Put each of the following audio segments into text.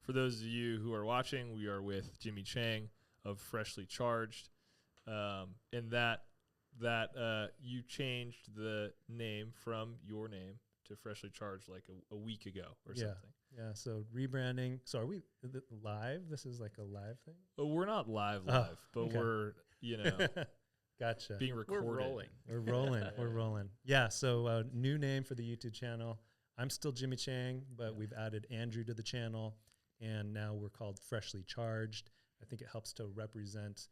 For those of you who are watching, we are with Jimmy Chang of Freshly Charged, and that you changed the name from your name to Freshly Charged like a week ago or something. Yeah, so rebranding. So are we live? This is like a live thing? Well, we're not live, but okay. we're, Gotcha. being recorded. We're rolling. Yeah, so new name for the YouTube channel. I'm still Jimmy Chang, but we've added Andrew to the channel, and now we're called Freshly Charged. I think it helps to represent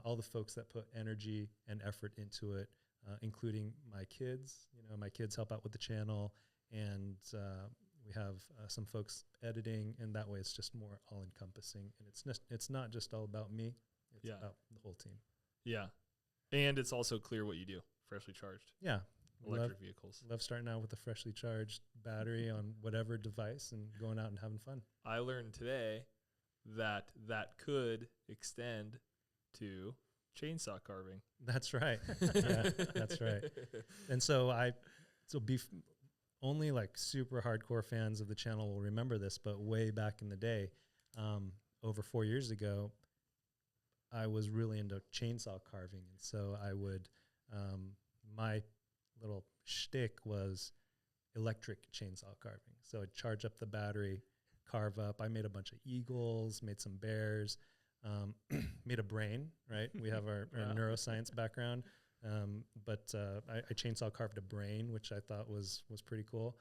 all the folks that put energy and effort into it, including my kids. My kids help out with the channel, and we have some folks editing, and that way it's just more all-encompassing. And it's not just all about me. It's about the whole team. Yeah. And it's also clear what you do, Freshly Charged. Yeah. Electric vehicles. Love starting out with a freshly charged battery on whatever device and going out and having fun. I learned today that could extend to chainsaw carving. That's right. Yeah, that's right. And so only like super hardcore fans of the channel will remember this, but way back in the day, over 4 years ago, I was really into chainsaw carving. And so I would, my little shtick was electric chainsaw carving. So I'd charge up the battery, carve up. I made a bunch of eagles, made some bears, made a brain, right? We have our neuroscience background. But I chainsaw carved a brain, which I thought was pretty cool.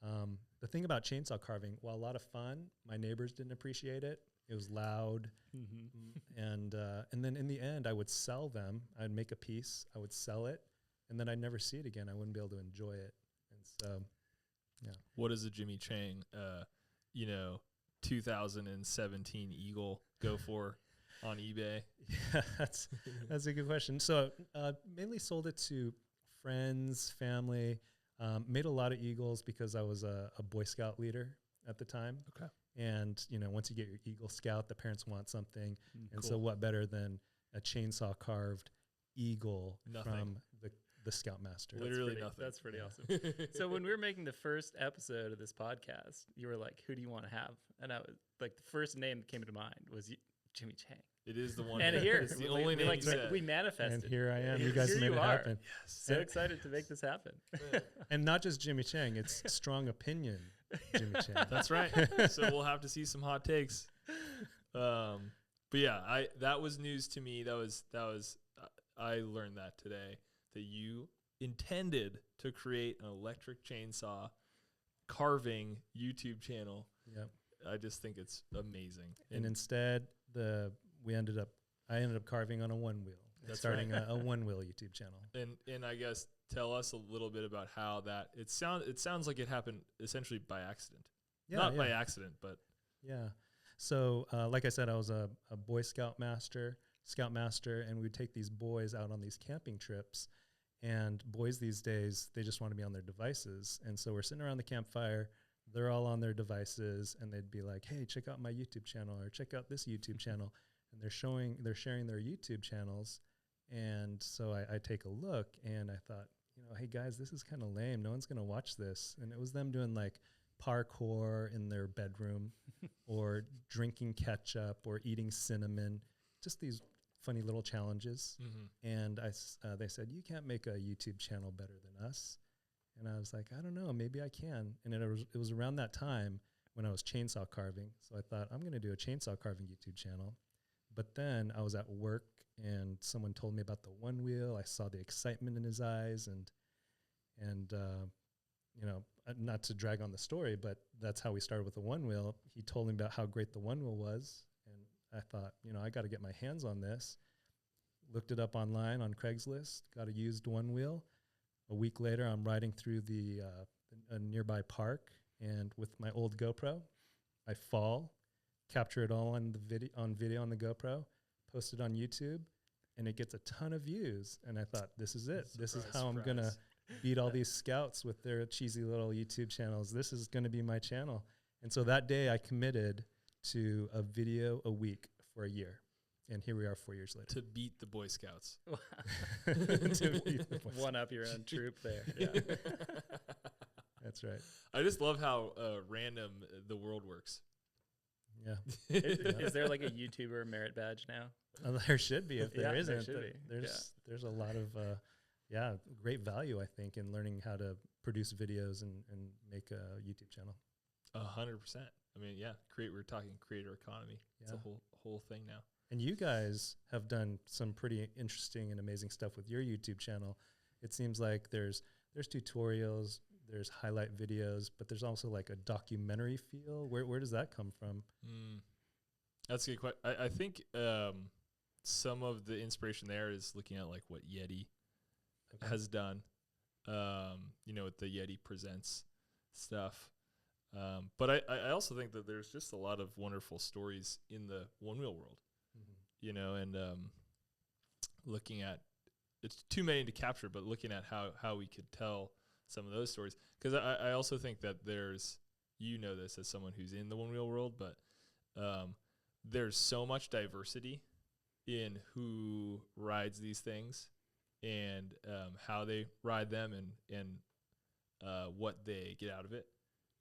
The thing about chainsaw carving, while a lot of fun, my neighbors didn't appreciate it. It was loud. And then in the end, I would sell them. I'd make a piece. I would sell it. And then I'd never see it again. I wouldn't be able to enjoy it. And so, yeah. What does a Jimmy Chang, 2017 Eagle go for on eBay? Yeah, that's a good question. So mainly sold it to friends, family. Made a lot of Eagles because I was a Boy Scout leader at the time. Okay. And, once you get your Eagle Scout, the parents want something. And cool. so what better than a chainsaw carved eagle from the Scoutmaster? Literally nothing. That's pretty awesome. So when we were making the first episode of this podcast, you were like, who do you want to have? And I was like, the first name that came to mind was Jimmy Chang. It is the one. And here, it's the only name you said. We manifested. And here I am. You guys Here made you it are. happen. Yes. So excited to make this happen. And not just Jimmy Chang, it's Strong Opinion Jimmy Chang. That's right. So we'll have to see some hot takes. But yeah, that was news to me. That was I learned that today, that you intended to create an electric chainsaw carving YouTube channel. Yep. I just think it's amazing. And instead, I ended up carving on a Onewheel. That's starting right. a Onewheel YouTube channel. And I guess tell us a little bit about how that it sounds like it happened essentially by accident. Yeah, Not by accident, but yeah. So like I said, I was a Boy Scoutmaster, and we'd take these boys out on these camping trips. And boys these days, they just want to be on their devices. And so we're sitting around the campfire. They're all on their devices, and they'd be like, "Hey, check out my YouTube channel," or "Check out this YouTube channel." And they're sharing their YouTube channels. And so I take a look, and I thought, hey guys, this is kind of lame. No one's gonna watch this. And it was them doing like parkour in their bedroom, or drinking ketchup, or eating cinnamon, just these funny little challenges. And they said, "You can't make a YouTube channel better than us." And I was like, I don't know, maybe I can. And it was around that time when I was chainsaw carving. So I thought, I'm going to do a chainsaw carving YouTube channel. But then I was at work, and someone told me about the Onewheel. I saw the excitement in his eyes, and not to drag on the story, but that's how we started with the Onewheel. He told me about how great the Onewheel was. And I thought, I got to get my hands on this. Looked it up online on Craigslist, got a used Onewheel. A week later, I'm riding through a nearby park, and with my old GoPro, I fall, capture it all on video on the GoPro, post it on YouTube, and it gets a ton of views. And I thought, this is it. This is how I'm gonna beat all these scouts with their cheesy little YouTube channels. This is gonna be my channel. And so that day, I committed to a video a week for a year. And here we are 4 years later. To beat the Boy Scouts. One up your own troop there. Yeah. That's right. I just love how random the world works. Yeah. Is there like a YouTuber merit badge now? There should be. If there Yeah, isn't, there should be. there's a lot of great value, I think, in learning how to produce videos and make a YouTube channel. 100%. I mean, yeah, we're talking creator economy. It's Yeah. a whole thing now. And you guys have done some pretty interesting and amazing stuff with your YouTube channel. It seems like there's tutorials, there's highlight videos, but there's also like a documentary feel. Where does that come from? That's a good question. I think some of the inspiration there is looking at like what Yeti has done, with the Yeti Presents stuff. But I also think that there's just a lot of wonderful stories in the Onewheel world, and looking at, it's too many to capture, but looking at how we could tell some of those stories. Because I also think that there's, this as someone who's in the Onewheel world, but there's so much diversity in who rides these things and how they ride them and what they get out of it.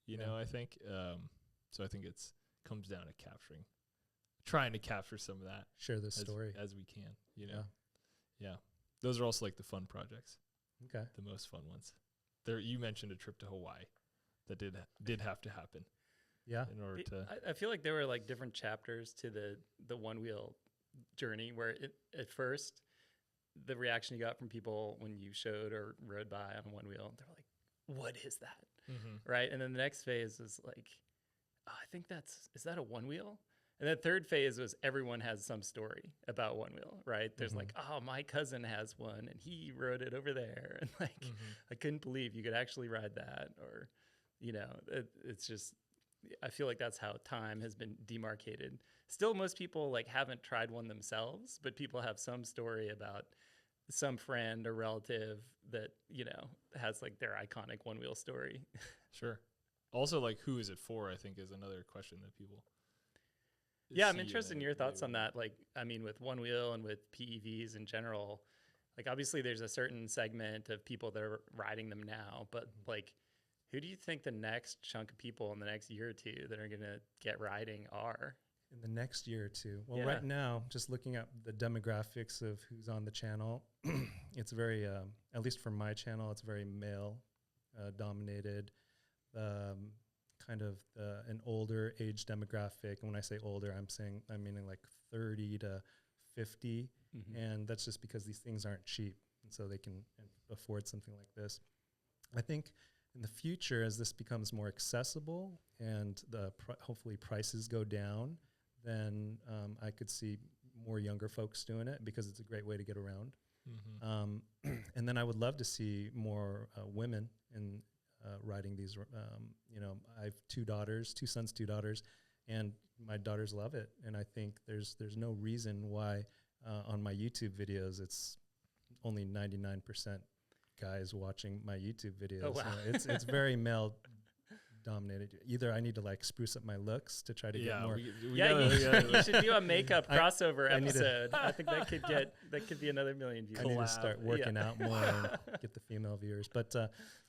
I think. So I think comes down to trying to capture some of that. Share the story as we can. Yeah. Those are also like the fun projects. Okay. The most fun ones. You mentioned a trip to Hawaii that did have to happen. Yeah. In order to, I feel like there were like different chapters to the Onewheel journey where at first the reaction you got from people when you showed or rode by on Onewheel, they're like, "What is that?" Right. And then the next phase was like, oh, I think is that a Onewheel? And the third phase was everyone has some story about Onewheel, right? There's like, oh, my cousin has one and he rode it over there. And like, I couldn't believe you could actually ride that. Or, it's just, I feel like that's how time has been demarcated. Still, most people like haven't tried one themselves, but people have some story about some friend or relative that, has like their iconic Onewheel story. Sure. Also, like, who is it for, I think, is another question that people Yeah, I'm interested in your thoughts on that. Like, I mean, with Onewheel and with PEVs in general, like, obviously there's a certain segment of people that are riding them now, but like, who do you think the next chunk of people in the next year or two that are going to get riding are? In the next year or two? Well, right now, just looking at the demographics of who's on the channel, it's very, at least for my channel, it's very male dominated, kind of an older age demographic. And when I say older, I'm meaning like 30 to 50. And that's just because these things aren't cheap. And so they can afford something like this. I think in the future, as this becomes more accessible and hopefully prices go down, then I could see more younger folks doing it because it's a great way to get around. And then I would love to see more women in riding these. I have two sons, two daughters, and my daughters love it. And I think there's no reason why on my YouTube videos it's only 99% guys watching my YouTube videos. Oh, wow. It's very male dominated. Either I need to like spruce up my looks to try to get more. You should do a makeup crossover episode. I think that could be another million views. I need to start working out more and get the female viewers. But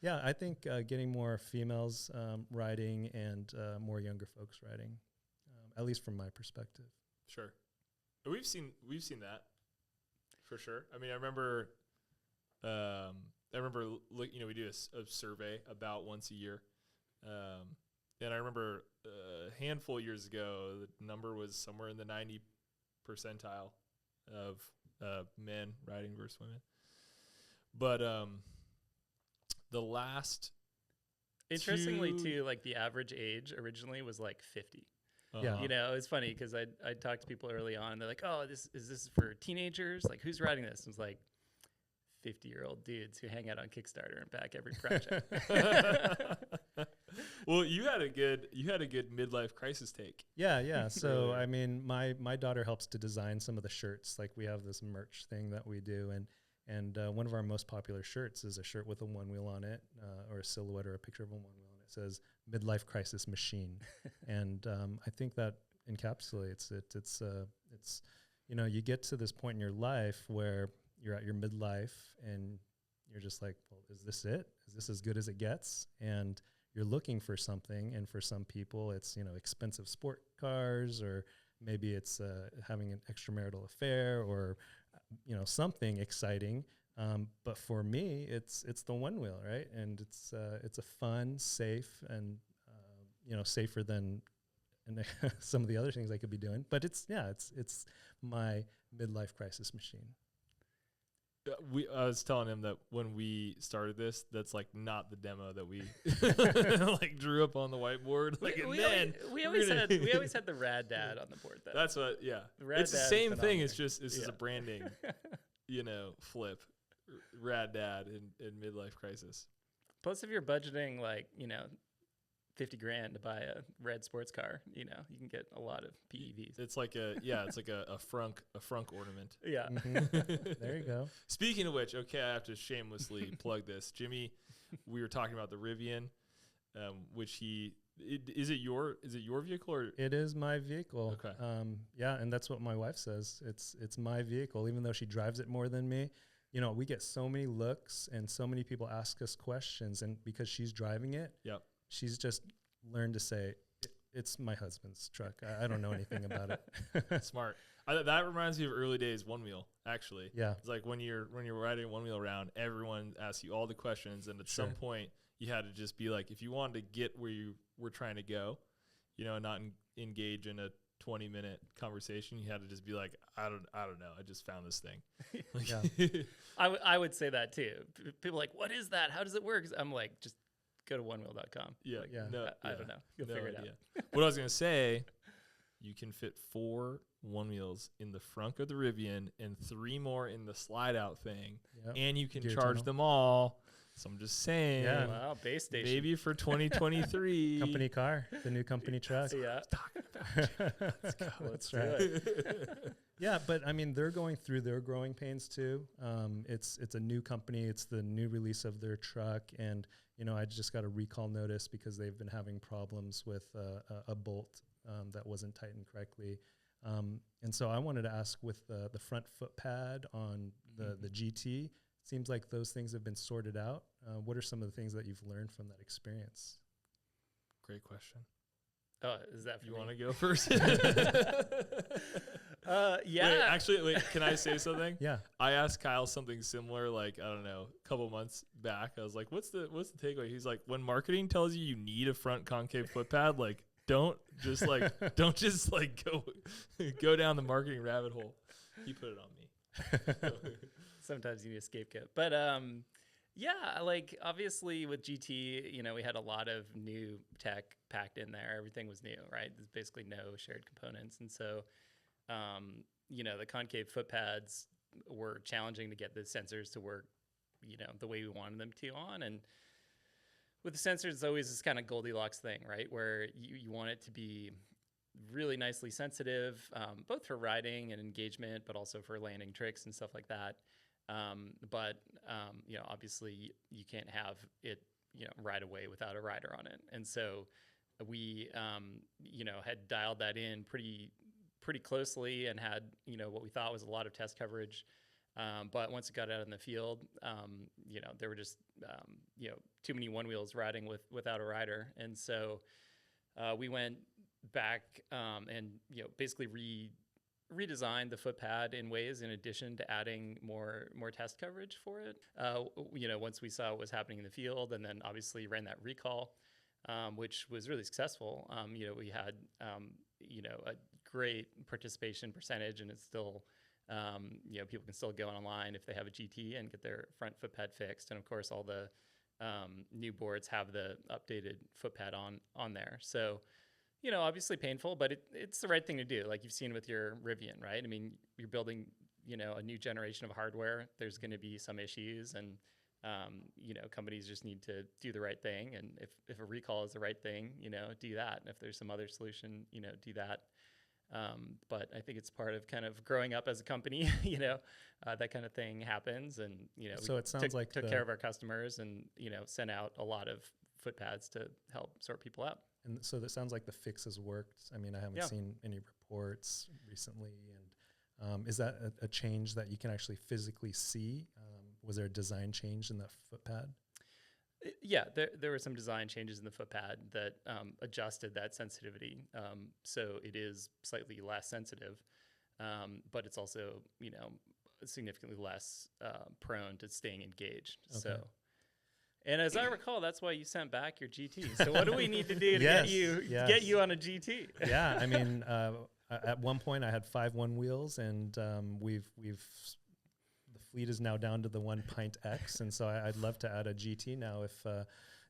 I think getting more females riding and more younger folks riding, at least from my perspective. Sure, we've seen that for sure. I mean, I remember we do a survey about once a year. And I remember a handful of years ago, the number was somewhere in the 90 percentile of men riding versus women. But the last, interestingly too, like the average age originally was like 50. Yeah, it's funny because I talked to people early on. They're like, "Oh, is this for teenagers? Like, who's riding this?" I was like, 50-year-old dudes who hang out on Kickstarter and back every project. Well, you had a good midlife crisis take. Yeah. So I mean, my daughter helps to design some of the shirts. Like we have this merch thing that we do, and one of our most popular shirts is a shirt with a Onewheel on it, or a silhouette or a picture of a Onewheel, and it says "Midlife Crisis Machine," and I think that encapsulates it. It's you get to this point in your life where you're at your midlife and you're just like, well, is this it? Is this as good as it gets? And you're looking for something, and for some people it's, expensive sport cars, or maybe it's having an extramarital affair, or something exciting. But for me, it's the Onewheel, right? And it's a fun, safe, and safer than some of the other things I could be doing. But it's my midlife crisis machine. I was telling him that when we started this, that's like not the demo that we like drew up on the whiteboard. We always had the rad dad on the board though. That's what, yeah. It's the same thing. It's just a branding, flip. Rad dad in midlife crisis. Plus, if you're budgeting $50,000 to buy a red sports car, you can get a lot of PEVs. It's like a frunk ornament. Yeah. Mm-hmm. There you go. Speaking of which, okay, I have to shamelessly plug this. Jimmy, we were talking about the Rivian, which is it your vehicle, or? It is my vehicle. Okay. Yeah, and that's what my wife says. It's my vehicle, even though she drives it more than me. We get so many looks, and so many people ask us questions, and because she's driving it, yep, she's just learned to say, it's my husband's truck. I don't know anything about it. Smart. That reminds me of early days Onewheel, actually. Yeah. It's like when you're riding Onewheel around, everyone asks you all the questions, and at some point you had to just be like, if you wanted to get where you were trying to go, and not engage in a 20-minute conversation, you had to just be like, I don't know, I just found this thing. Yeah. I would say that too. People are like, what is that? How does it work? I'm like, just go to onewheel.com. Yeah. Like, yeah. I don't know. You'll figure it out. What I was going to say, you can fit 4 Onewheels in the front of the Rivian and 3 more in the slide out thing. Yep. And you can Gear charge tunnel. them all. So I'm just saying. Yeah. Wow, base station. Maybe for 2023. Company car, the new company truck. Yeah. Let's go. That's right. Yeah, but I mean, they're going through their growing pains too. It's a new company. It's the new release of their truck, and I just got a recall notice because they've been having problems with a bolt that wasn't tightened correctly. And so I wanted to ask, with the front foot pad on the GT, seems like those things have been sorted out. What are some of the things that you've learned from that experience? Great question. Oh, is that for You me? want to go first? Yeah. Wait, can I say something? Yeah. I asked Kyle something similar, like, I don't know, a couple months back. I was like, what's the takeaway? He's like, when marketing tells you need a front concave foot pad, like, don't just go down the marketing rabbit hole. He put it on me. Sometimes you need a scapegoat. But yeah, like obviously with GT, we had a lot of new tech packed in there. Everything was new, right? There's basically no shared components. And so, the concave foot pads were challenging to get the sensors to work, the way we wanted them to on. And with the sensors, it's always this kind of Goldilocks thing, right? Where you want it to be really nicely sensitive, both for riding and engagement, but also for landing tricks and stuff like that. But obviously you can't have it, right away without a rider on it. And so we, had dialed that in pretty closely and had, what we thought was a lot of test coverage. But once it got out in the field, there were just, too many Onewheels riding without a rider. And so we went back and, basically redesigned the foot pad in ways, in addition to adding more test coverage for it. Once we saw what was happening in the field, and then obviously ran that recall, which was really successful. We had, a great participation percentage, and it's still, people can still go online if they have a GT and get their front foot pad fixed. And of course, all the new boards have the updated foot pad on there. So, obviously painful, but it's the right thing to do. Like you've seen with your Rivian, right? I mean, you're building, a new generation of hardware. There's going to be some issues, and, companies just need to do the right thing. And if a recall is the right thing, do that. And if there's some other solution, do that. But I think it's part of kind of growing up as a company, that kind of thing happens. And, so it sounds like took care of our customers and, sent out a lot of foot pads to help sort people out. And so that sounds like the fix has worked. I mean, I haven't seen any reports recently. And is that a change that you can actually physically see? Was there a design change in that foot pad? Yeah, there were some design changes in the foot pad that adjusted that sensitivity. So it is slightly less sensitive, but it's also, significantly less prone to staying engaged. Okay. So, and as I recall, that's why you sent back your GT. So what do we need to do to Yes, get you on a GT? Yeah, I mean, at one point I had 5 1-wheels, and the fleet is now down to the 1 Pint X, and so I'd love to add a GT now if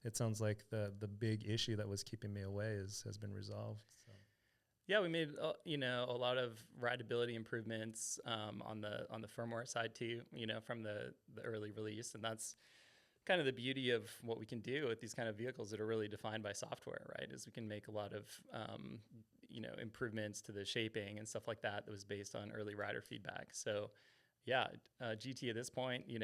it sounds like the big issue that was keeping me away has been resolved. So. Yeah, we made a lot of rideability improvements on the firmware side too. From the early release, and that's kind of the beauty of what we can do with these kind of vehicles that are really defined by software, right? Is we can make a lot of improvements to the shaping and stuff like that was based on early rider feedback. So yeah, GT at this point, you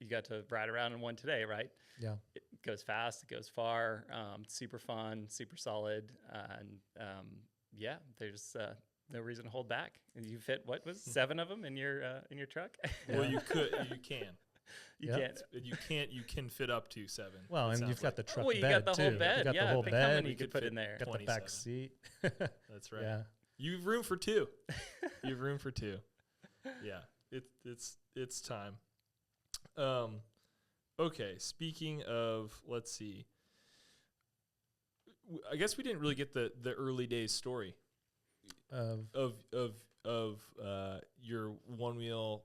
got to ride around in one today, right? Yeah. It goes fast, it goes far, super fun, super solid, and there's no reason to hold back. And you fit, what was 7 of them in your truck? Well, you can. You can't. You can fit up to 7. Well, and you've got the truck well, you bed got the too. whole bed. You got Yeah, the whole think how bed. many you could put in there. Got the back seat. That's right. Yeah. You've room for 2. You have room for 2. Yeah, it's time. Okay. Speaking of, let's see. I guess we didn't really get the early days story of your Onewheel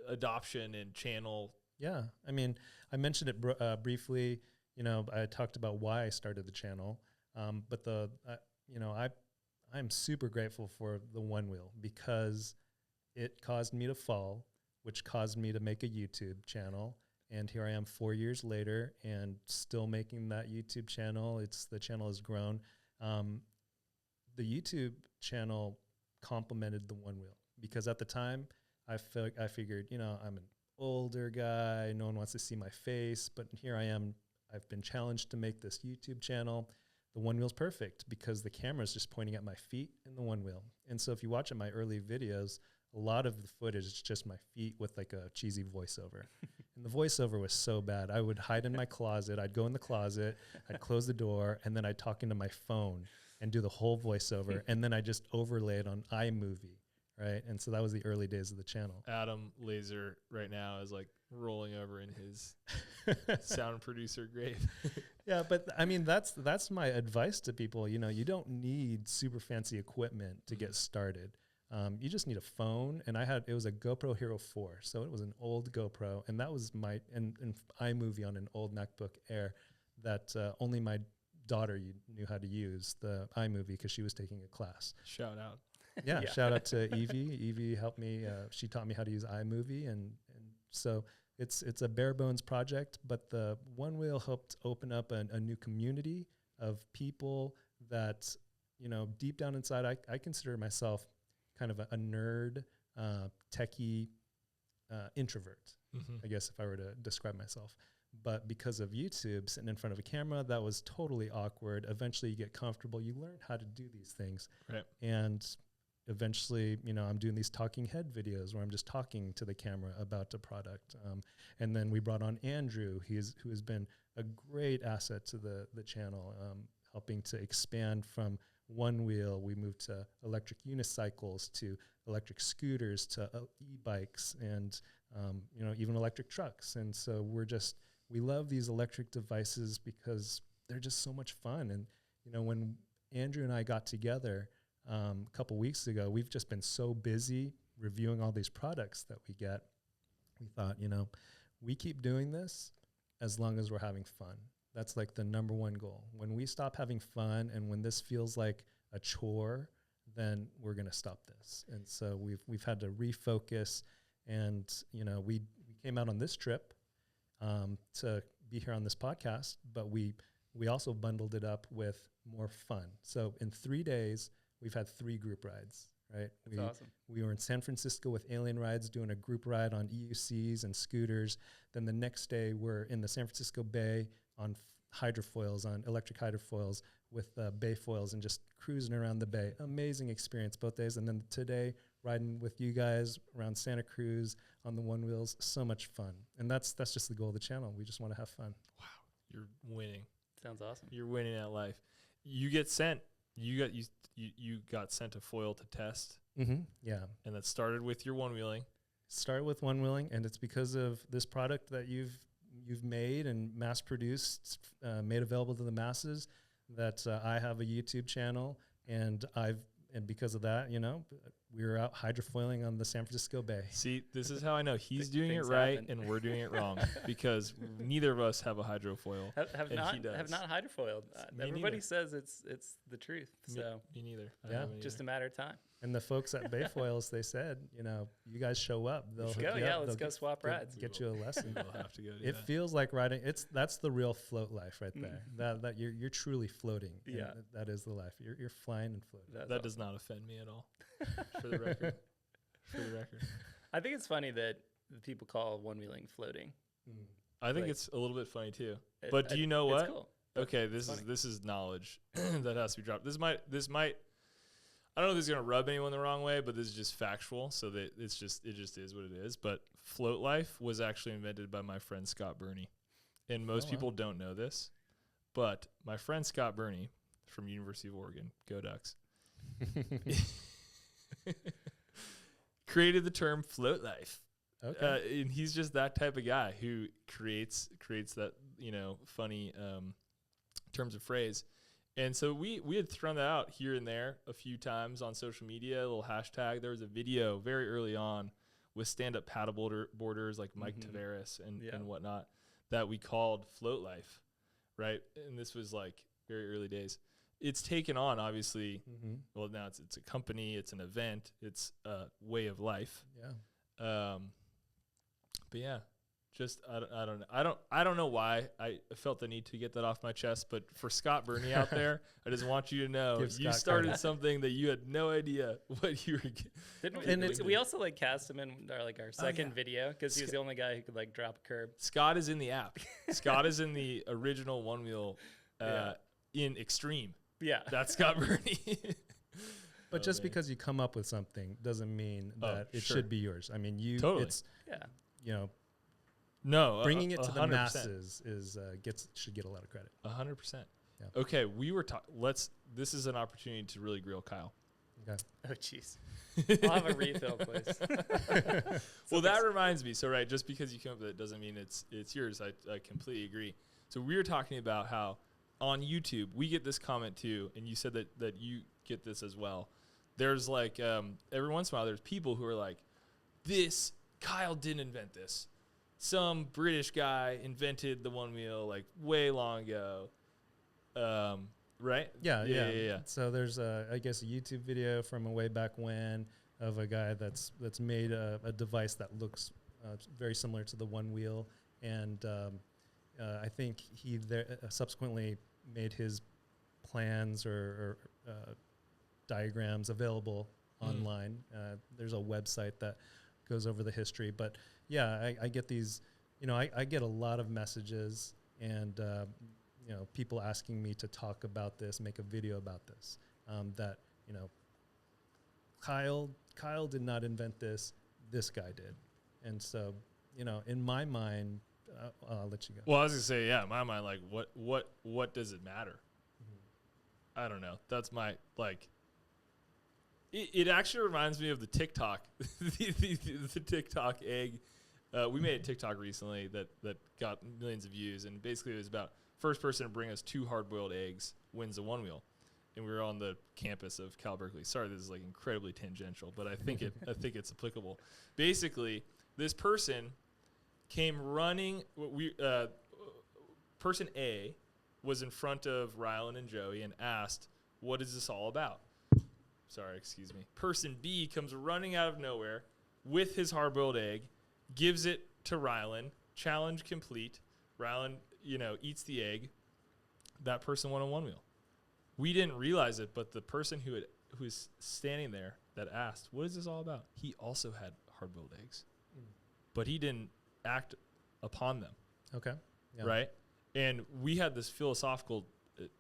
adoption and channel. Yeah, I mean, I mentioned it briefly. I talked about why I started the channel, but I'm super grateful for the Onewheel because it caused me to fall, which caused me to make a YouTube channel. And here I am 4 years later and still making that YouTube channel. The channel has grown. The YouTube channel complemented the Onewheel because at the time I figured, I'm an older guy. No one wants to see my face, but here I am. I've been challenged to make this YouTube channel. The Onewheel's perfect because the camera's just pointing at my feet in the Onewheel. And so if you watch my early videos, a lot of the footage is just my feet with like a cheesy voiceover. And the voiceover was so bad. I would hide in my closet. I'd go in the closet, I'd close the door, and then I'd talk into my phone and do the whole voiceover. And then I just overlay it on iMovie, right? And so that was the early days of the channel. Adam Laser right now is like rolling over in his sound producer grave. Yeah, but I mean, that's my advice to people. You don't need super fancy equipment to get started. You just need a phone, and it was a GoPro Hero 4, so it was an old GoPro, and that was and iMovie on an old MacBook Air that only my daughter knew how to use, the iMovie, because she was taking a class. Shout out. Yeah, shout out to Evie. Evie helped me. She taught me how to use iMovie, and so it's a bare bones project, but the Onewheel helped open up a new community of people that, deep down inside, I consider myself kind of a nerd, techie, introvert, I guess if I were to describe myself. But because of YouTube, sitting in front of a camera, that was totally awkward. Eventually you get comfortable. You learn how to do these things. Right. And eventually, I'm doing these talking head videos where I'm just talking to the camera about the product. And then we brought on Andrew, who has been a great asset to the channel, helping to expand from Onewheel. We moved to electric unicycles, to electric scooters, to e-bikes, and even electric trucks. And so we love these electric devices because they're just so much fun. And when Andrew and I got together a couple weeks ago, we've just been so busy reviewing all these products that we get. We thought, we keep doing this as long as we're having fun. That's like the number one goal. When we stop having fun and when this feels like a chore, then we're going to stop this. And so we've had to refocus, and we came out on this trip to be here on this podcast, but we also bundled it up with more fun. So in 3 days, we've had 3 group rides, right? That's awesome. We were in San Francisco with Alien Rides doing a group ride on EUCs and scooters. Then the next day, we're in the San Francisco Bay on hydrofoils, on electric hydrofoils with bay foils, and just cruising around the bay. Amazing experience both days. And then today riding with you guys around Santa Cruz on the one wheels. So much fun. And that's just the goal of the channel. We just want to have fun. Wow. You're winning. Sounds awesome. You're winning at life. You got sent a foil to test. Mm-hmm. Yeah. And that started with your one wheeling. Started with one wheeling, and it's because of this product that you've made and mass produced, made available to the masses, that I have a YouTube channel, and because of that, we were out hydrofoiling on the San Francisco Bay. See, this is how I know he's doing it right and we're doing it wrong, because neither of us have a hydrofoil. Have not hydrofoiled. Everybody neither. says it's the truth. So Me neither. Yeah. just a matter of time. And the folks at Bayfoils, they said, you guys show up. They'll Let's hook go. you Yeah, up. let's They'll go swap rides. Get you a lesson. We'll have to go do It that. feels like riding. That's the real float life right there. That you're truly floating. And Yeah. that is the life. You're flying and floating. That does not offend me at all. For the record. I think it's funny that people call one wheeling floating. I think Like- it's a little bit funny too. But do you know It's what? cool. Okay, It's funny. this is knowledge that has to be dropped. This might I don't know if this is gonna rub anyone the wrong way, but this is just factual, so that it just is what it is. But float life was actually invented by my friend Scott Burney. And most people don't know this. But my friend Scott Burney from University of Oregon, go Ducks, created the term float life. Okay. And he's just that type of guy who creates that, funny terms of phrase. And so we had thrown that out here and there a few times on social media, a little hashtag. There was a video very early on with stand-up paddle boarders like Mike Tavares and whatnot that we called Float Life, right? And this was like very early days. It's taken on, obviously. Well, now it's a company, it's an event, it's a way of life. Yeah. But yeah, just I don't know why I felt the need to get that off my chest. But for Scott Burney out there, I just want you to know Give you Scott started credit. something that you had no idea what you were. Didn't And we, it's- we also cast him in our second yeah. video because he was the only guy who could drop a curb. Scott is in the app. Scott is in the original One Wheel in Extreme. Yeah. That's Scott Burney. But just because you come up with something doesn't mean that it sure. should be yours. I mean, Totally. it's, Yeah. No, bringing it to the 100%. masses should get a lot of credit. 100%. Yeah. Okay, we were this is an opportunity to really grill Kyle. Okay. Oh, jeez. I'll have a refill, please. Well, that reminds me. So, right, just because you come up with it doesn't mean it's yours. I completely agree. So we were talking about how on YouTube we get this comment too, and you said that you get this as well. There's like every once in a while there's people who are like, "This Kyle didn't invent this. Some British guy invented the one wheel like way long ago." Right? Yeah. So there's I guess a YouTube video from a way back when of a guy that's made a device that looks very similar to the one wheel, and I think he subsequently made his plans or diagrams available online. There's a website that goes over the history, but yeah, I get these. I get a lot of messages and. People asking me to talk about this, make a video about this, that, Kyle did not invent this guy did. And so, in my mind, I'll let you go. Well, I was gonna say, yeah, in my mind, like, what does it matter? I don't know. That's my It actually reminds me of the TikTok, the TikTok egg. We made a TikTok recently that got millions of views, and basically it was about first person to bring us 2 hard-boiled eggs wins a one wheel. And we were on the campus of Cal Berkeley. Sorry, this is incredibly tangential, but I think it's applicable. Basically, this person came running. Person A was in front of Rylan and Joey and asked, "What is this all about?" Sorry, excuse me. Person B comes running out of nowhere with his hard-boiled egg, gives it to Rylan. Challenge complete. Rylan, eats the egg. That person won a one wheel. We didn't realize it, but the person who was standing there that asked, "What is this all about?" He also had hard-boiled eggs, but he didn't act upon them. Okay. Yeah. Right? And we had this philosophical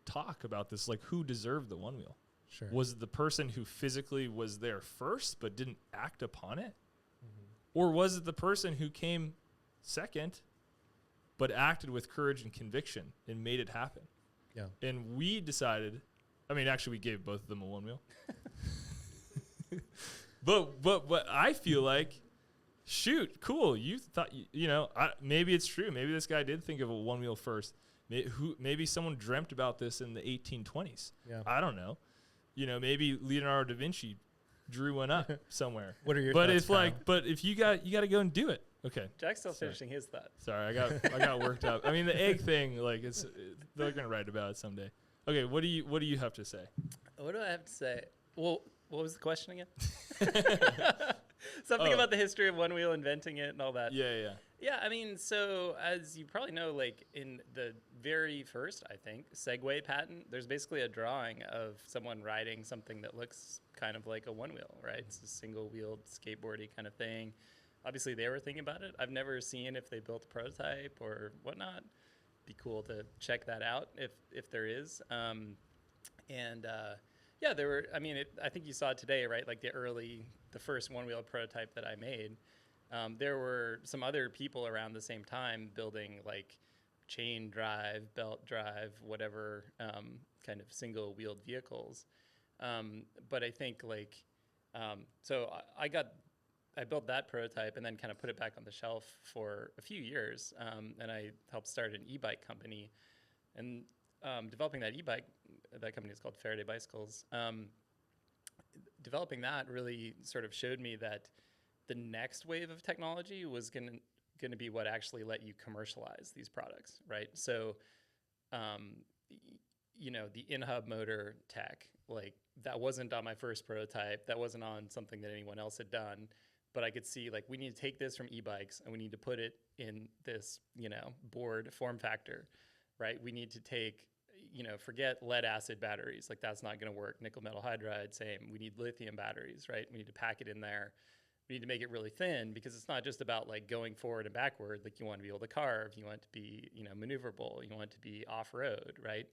talk about this, who deserved the one wheel? Sure. Was it the person who physically was there first but didn't act upon it? Or was it the person who came second but acted with courage and conviction and made it happen? Yeah. And we decided, I mean, actually we gave both of them a one wheel. but I feel like, shoot, cool. You thought, maybe it's true. Maybe this guy did think of a one wheel first. Maybe someone dreamt about this in the 1820s. Yeah. I don't know. Maybe Leonardo da Vinci drew one up somewhere. What are your but thoughts, if like, Kyle? but if you got to go and do it. Okay. Jack's still Sorry. finishing his thought. Sorry, I got worked up. I mean, the egg thing, like they're gonna write about it someday. Okay, what do you have to say? What do I have to say? Well, what was the question again? Something about the history of one wheel, inventing it, and all that. Yeah. Yeah, I mean, so as you probably know, like in the very first, I think, Segway patent, there's basically a drawing of someone riding something that looks kind of like a one wheel, right? It's a single-wheeled skateboardy kind of thing. Obviously, they were thinking about it. I've never seen if they built a prototype or whatnot. Be cool to check that out if there is. Yeah, there were. I mean, I think you saw it today, right? Like the first one-wheel prototype that I made. There were some other people around the same time building like chain drive, belt drive, whatever kind of single-wheeled vehicles. But I think like, so I built that prototype and then kind of put it back on the shelf for a few years. And I helped start an e-bike company. And developing that e-bike, that company is called Faraday Bicycles. Developing that really sort of showed me that the next wave of technology was going to be what actually let you commercialize these products, right? So, the in-hub motor tech, like that wasn't on my first prototype. That wasn't on something that anyone else had done. But I could see like we need to take this from e-bikes and we need to put it in this, board form factor, right? We need to take, forget lead acid batteries. Like that's not going to work. Nickel metal hydride, same. We need lithium batteries, right? We need to pack it in there. We need to make it really thin because it's not just about like going forward and backward. Like you want to be able to carve, you want it to be, maneuverable, you want it to be off-road, right?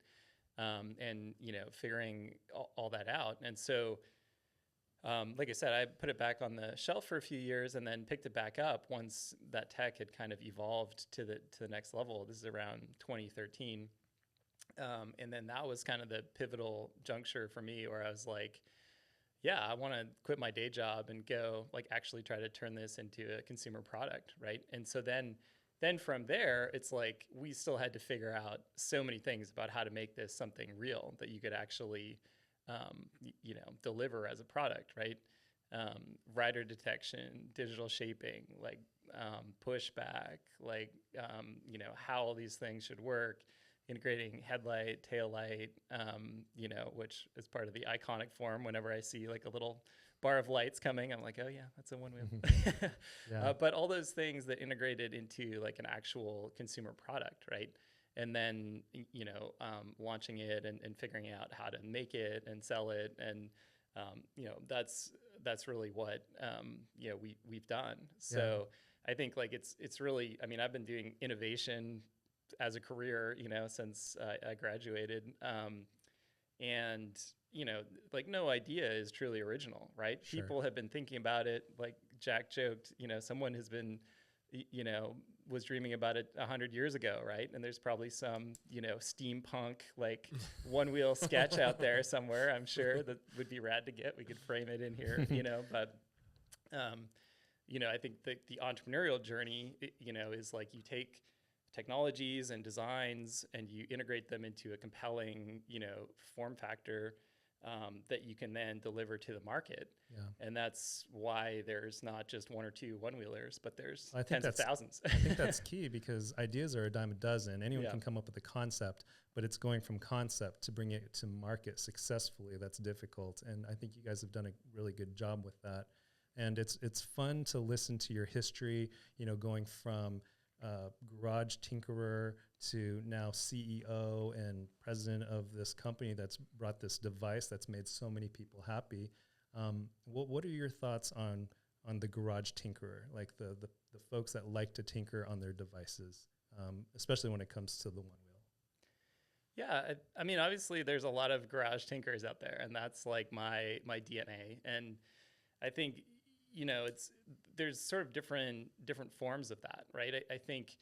And, figuring all that out. And so, like I said, I put it back on the shelf for a few years and then picked it back up once that tech had kind of evolved to the next level. This is around 2013. And then that was kind of the pivotal juncture for me where I was like, yeah, I want to quit my day job and go like actually try to turn this into a consumer product, right? And so then from there, it's like we still had to figure out so many things about how to make this something real that you could actually deliver as a product, right? Rider detection, digital shaping, like pushback, like how all these things should work, integrating headlight, tail light, which is part of the iconic form. Whenever I see like a little bar of lights coming, I'm like, oh yeah, that's a one wheel. Yeah. But all those things that integrated into like an actual consumer product, right? And then, launching it and figuring out how to make it and sell it. And, that's really what, we've done. So I think like it's really, I mean, I've been doing innovation as a career, since I graduated. And, like no idea is truly original, right? Sure. People have been thinking about it. Like Jack joked, someone has been, was dreaming about it 100 years ago, right? And there's probably some, steampunk like one wheel sketch out there somewhere, I'm sure, that would be rad to get. We could frame it in here, but, I think the entrepreneurial journey, is like you take technologies and designs and you integrate them into a compelling, form factor that you can then deliver to the market. Yeah. And that's why there's not just one or two one-wheelers, but there's tens of thousands. I think that's key because ideas are a dime a dozen. Anyone can come up with a concept, but it's going from concept to bring it to market successfully that's difficult. And I think you guys have done a really good job with that. And it's fun to listen to your history, going from garage tinkerer to now CEO and president of this company that's brought this device that's made so many people happy. What are your thoughts on the garage tinkerer, like the folks that like to tinker on their devices, especially when it comes to the one wheel? Yeah, I mean, obviously, there's a lot of garage tinkers out there, and that's like my DNA. And I think, it's there's sort of different forms of that, right? I think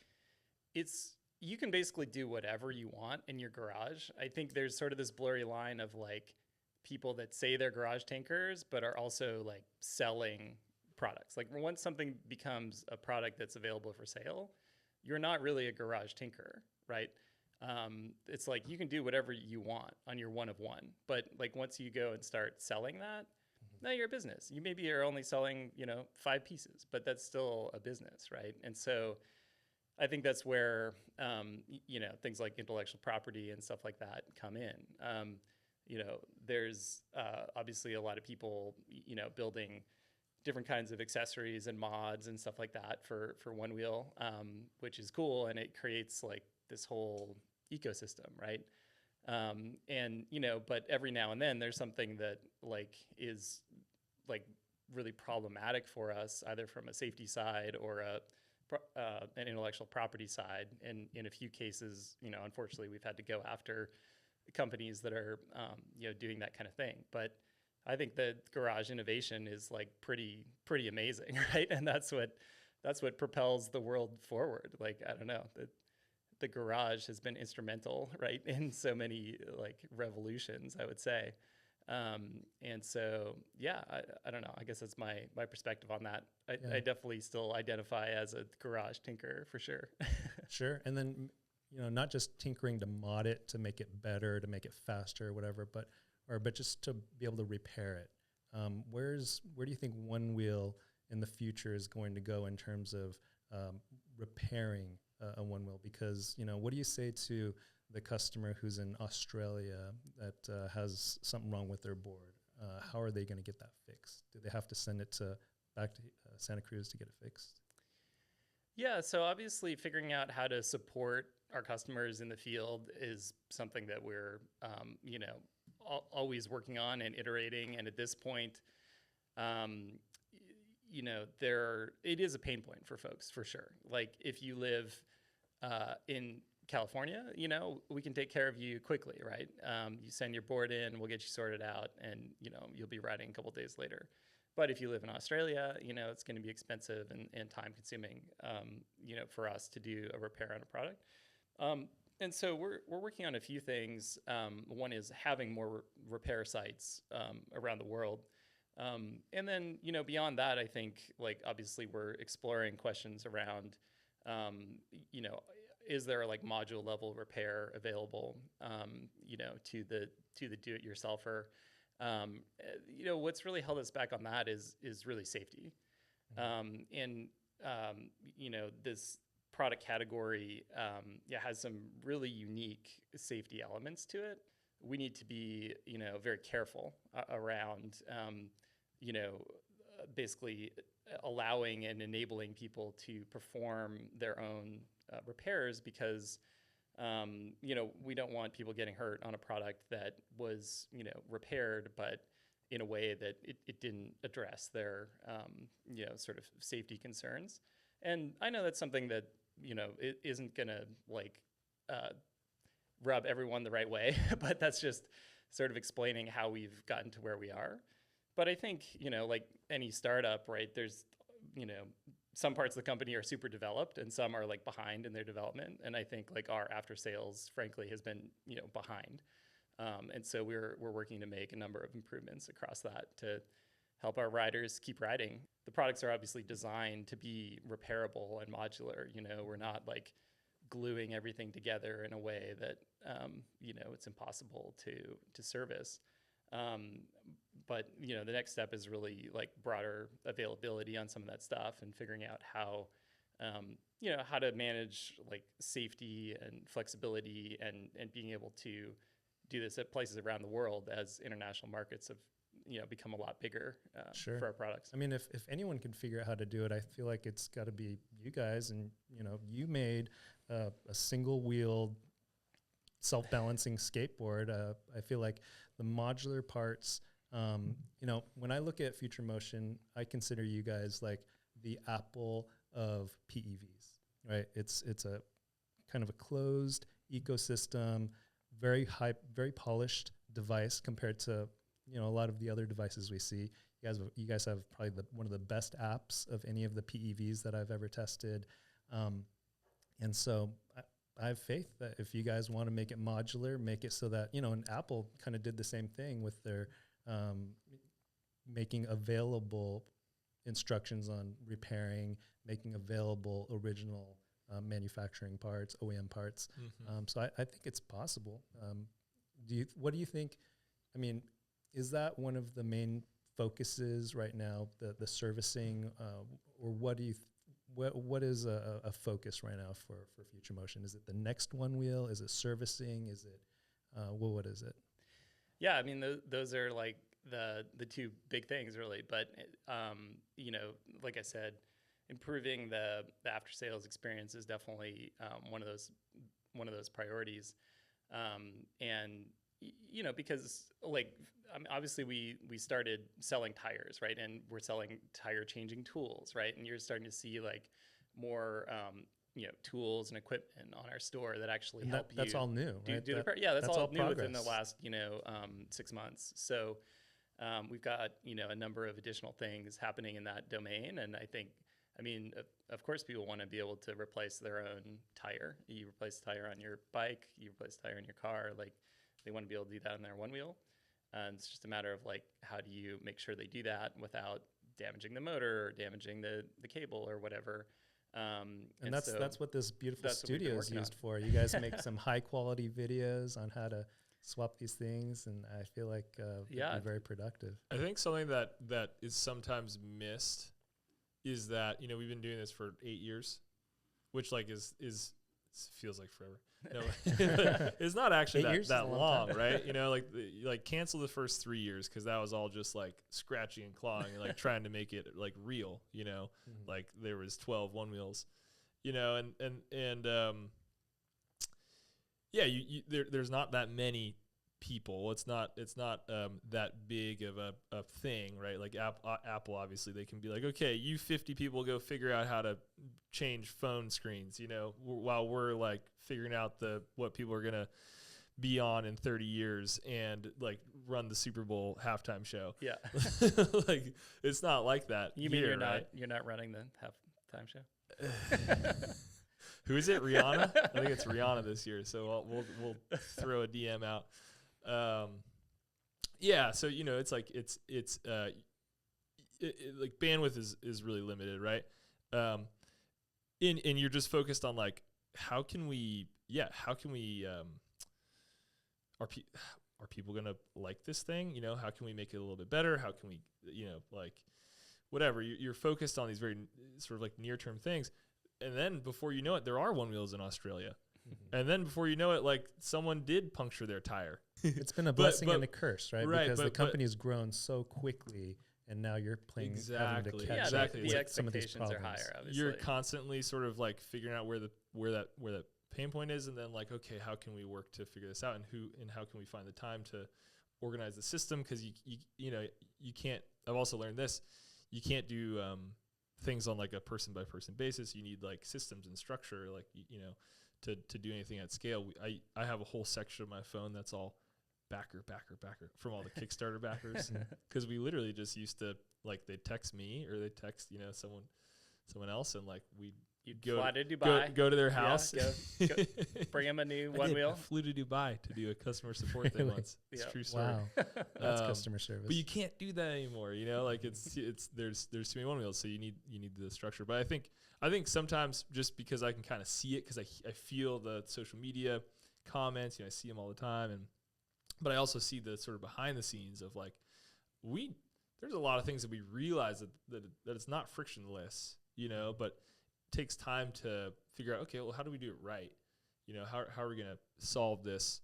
you can basically do whatever you want in your garage. I think there's sort of this blurry line of like people that say they're garage tinkers, but are also like selling products. Like once something becomes a product that's available for sale, you're not really a garage tinker, right? It's like you can do whatever you want on your one of one, but like once you go and start selling that, now you're a business. You maybe are only selling, 5 pieces, but that's still a business, right? And so I think that's where, things like intellectual property and stuff like that come in. There's obviously a lot of people, building different kinds of accessories and mods and stuff like that for Onewheel, which is cool. And it creates like this whole ecosystem, right? But every now and then there's something that like is like really problematic for us, either from a safety side or an intellectual property side. And in a few cases, unfortunately, we've had to go after companies that are, doing that kind of thing. But I think that garage innovation is like pretty amazing, right? And that's what propels the world forward. Like, I don't know, the garage has been instrumental, right, in so many like revolutions, I would say. And so, yeah, I don't know. I guess that's my perspective on that. I definitely still identify as a garage tinker for sure. Sure. And then, not just tinkering to mod it, to make it better, to make it faster, whatever, but just to be able to repair it. Where do you think Onewheel in the future is going to go in terms of repairing a Onewheel? Because, what do you say to the customer who's in Australia that has something wrong with their board? How are they going to get that fixed? Do they have to send it back to Santa Cruz to get it fixed? Yeah, so obviously figuring out how to support our customers in the field is something that we're, always working on and iterating. And at this point, it is a pain point for folks for sure. Like if you live in California, we can take care of you quickly, right? You send your board in, we'll get you sorted out, and you'll be riding a couple days later. But if you live in Australia, it's going to be expensive and time consuming, for us to do a repair on a product. And so we're working on a few things. One is having more repair sites around the world. And then, beyond that, I think, like, obviously we're exploring questions around, is there like module level repair available, to the do-it-yourselfer? What's really held us back on that is really safety. This product category has some really unique safety elements to it. We need to be, very careful around, basically allowing and enabling people to perform their own repairs because, we don't want people getting hurt on a product that was, repaired, but in a way that it didn't address their, sort of safety concerns. And I know that's something that, it isn't going to like rub everyone the right way, but that's just sort of explaining how we've gotten to where we are. But I think, like any startup, right, there's, some parts of the company are super developed and some are like behind in their development. And I think like our after sales, frankly, has been, behind. And so we're working to make a number of improvements across that to help our riders keep riding. The products are obviously designed to be repairable and modular. We're not like gluing everything together in a way that, it's impossible to service. But the next step is really like broader availability on some of that stuff and figuring out how, how to manage like safety and flexibility and being able to do this at places around the world as international markets have, become a lot bigger Sure. for our products. I mean, if anyone can figure out how to do it, I feel like it's got to be you guys. And, you made a single-wheeled self-balancing skateboard. I feel like the modular parts, when I look at Future Motion, I consider you guys like the Apple of PEVs, right? It's a kind of a closed ecosystem, very very polished device compared to, you know, a lot of the other devices we see. You guys have probably one of the best apps of any of the PEVs that I've ever tested. And so I have faith that if you guys want to make it modular, make it so that, you know, and Apple kind of did the same thing with their making available instructions on repairing, making available original manufacturing parts, OEM parts. So I think it's possible. What do you think? I mean, is that one of the main focuses right now, the servicing, or what do you what is a focus right now for Future Motion? Is it the next Onewheel? Is it servicing? Is it what is it? Yeah, I mean those are like the two big things really. But you know, like I said, improving the after sales experience is definitely one of those priorities. And you know, because like obviously we started selling tires, right? And we're selling tire changing tools, right? And you're starting to see like more you know, tools and equipment on our store that actually and help that's you all new, right? That's all new progress. within the last, you know, 6 months. So we've got, you know, a number of additional things happening in that domain. And I think, I mean, of course, people want to be able to replace their own tire. You replace the tire on your bike, you replace the tire in your car. Like, they want to be able to do that on their Onewheel. And it's just a matter of, like, how do you make sure they do that without damaging the motor or damaging the cable or whatever. And that's what this beautiful studio is used for. You guys make some high-quality videos on how to swap these things, and I feel like it'd be very productive. I think something that is sometimes missed is that, you know, we've been doing this for 8 years, which like is feels like forever. No, it's not actually that long, right? You know, like cancel the first 3 years because that was all just like scratching and clawing and like trying to make it like real. You know, like there was 12 Onewheels, you know, and yeah, there's not that many people. It's not that big of a thing, right? Like Apple, obviously, they can be like, okay, you 50 people go figure out how to change phone screens, you know, while we're like figuring out what people are gonna be on in 30 years and like run the Super Bowl halftime show. Yeah, like it's not like that. You mean you're not running the halftime show? Who is it? Rihanna? I think it's Rihanna this year. So we'll throw a DM out. Yeah, so you know, it's like it's like bandwidth is really limited, right? And you're just focused on like how can we are people gonna like this thing? You know, how can we make it a little bit better? How can we, you know, like whatever. You're focused on these very sort of like near term things, and then before you know it, there are Onewheels in Australia. And then before you know it, like someone did puncture their tire. It's been a blessing and a curse, right? Right, because the company's grown so quickly, and now you're having to catch up the with expectations some of these problems. are higher. Obviously, You're constantly sort of like figuring out where that pain point is, and then like, okay, how can we work to figure this out, and how can we find the time to organize the system? Because you know you can't. I've also learned this. You can't do things on like a person by person basis. You need like systems and structure, like you know. To do anything at scale. I have a whole section of my phone that's all backer from all the Kickstarter backers, because we literally just used to like they'd text me or they'd text, you know, someone else, and like you'd fly to Dubai, go to their house, go bring them a new Onewheel. I flew to Dubai to do a customer support thing once. It's a true story. Wow, that's customer service. But you can't do that anymore. You know, like it's there's too many Onewheels, so you need the structure. But I think sometimes just because I can kind of see it, because I feel the social media comments, you know, I see them all the time, but I also see the sort of behind the scenes of like there's a lot of things that we realize that it's not frictionless, you know, but it takes time to figure out, okay, well, how do we do it right? You know, how are we going to solve this?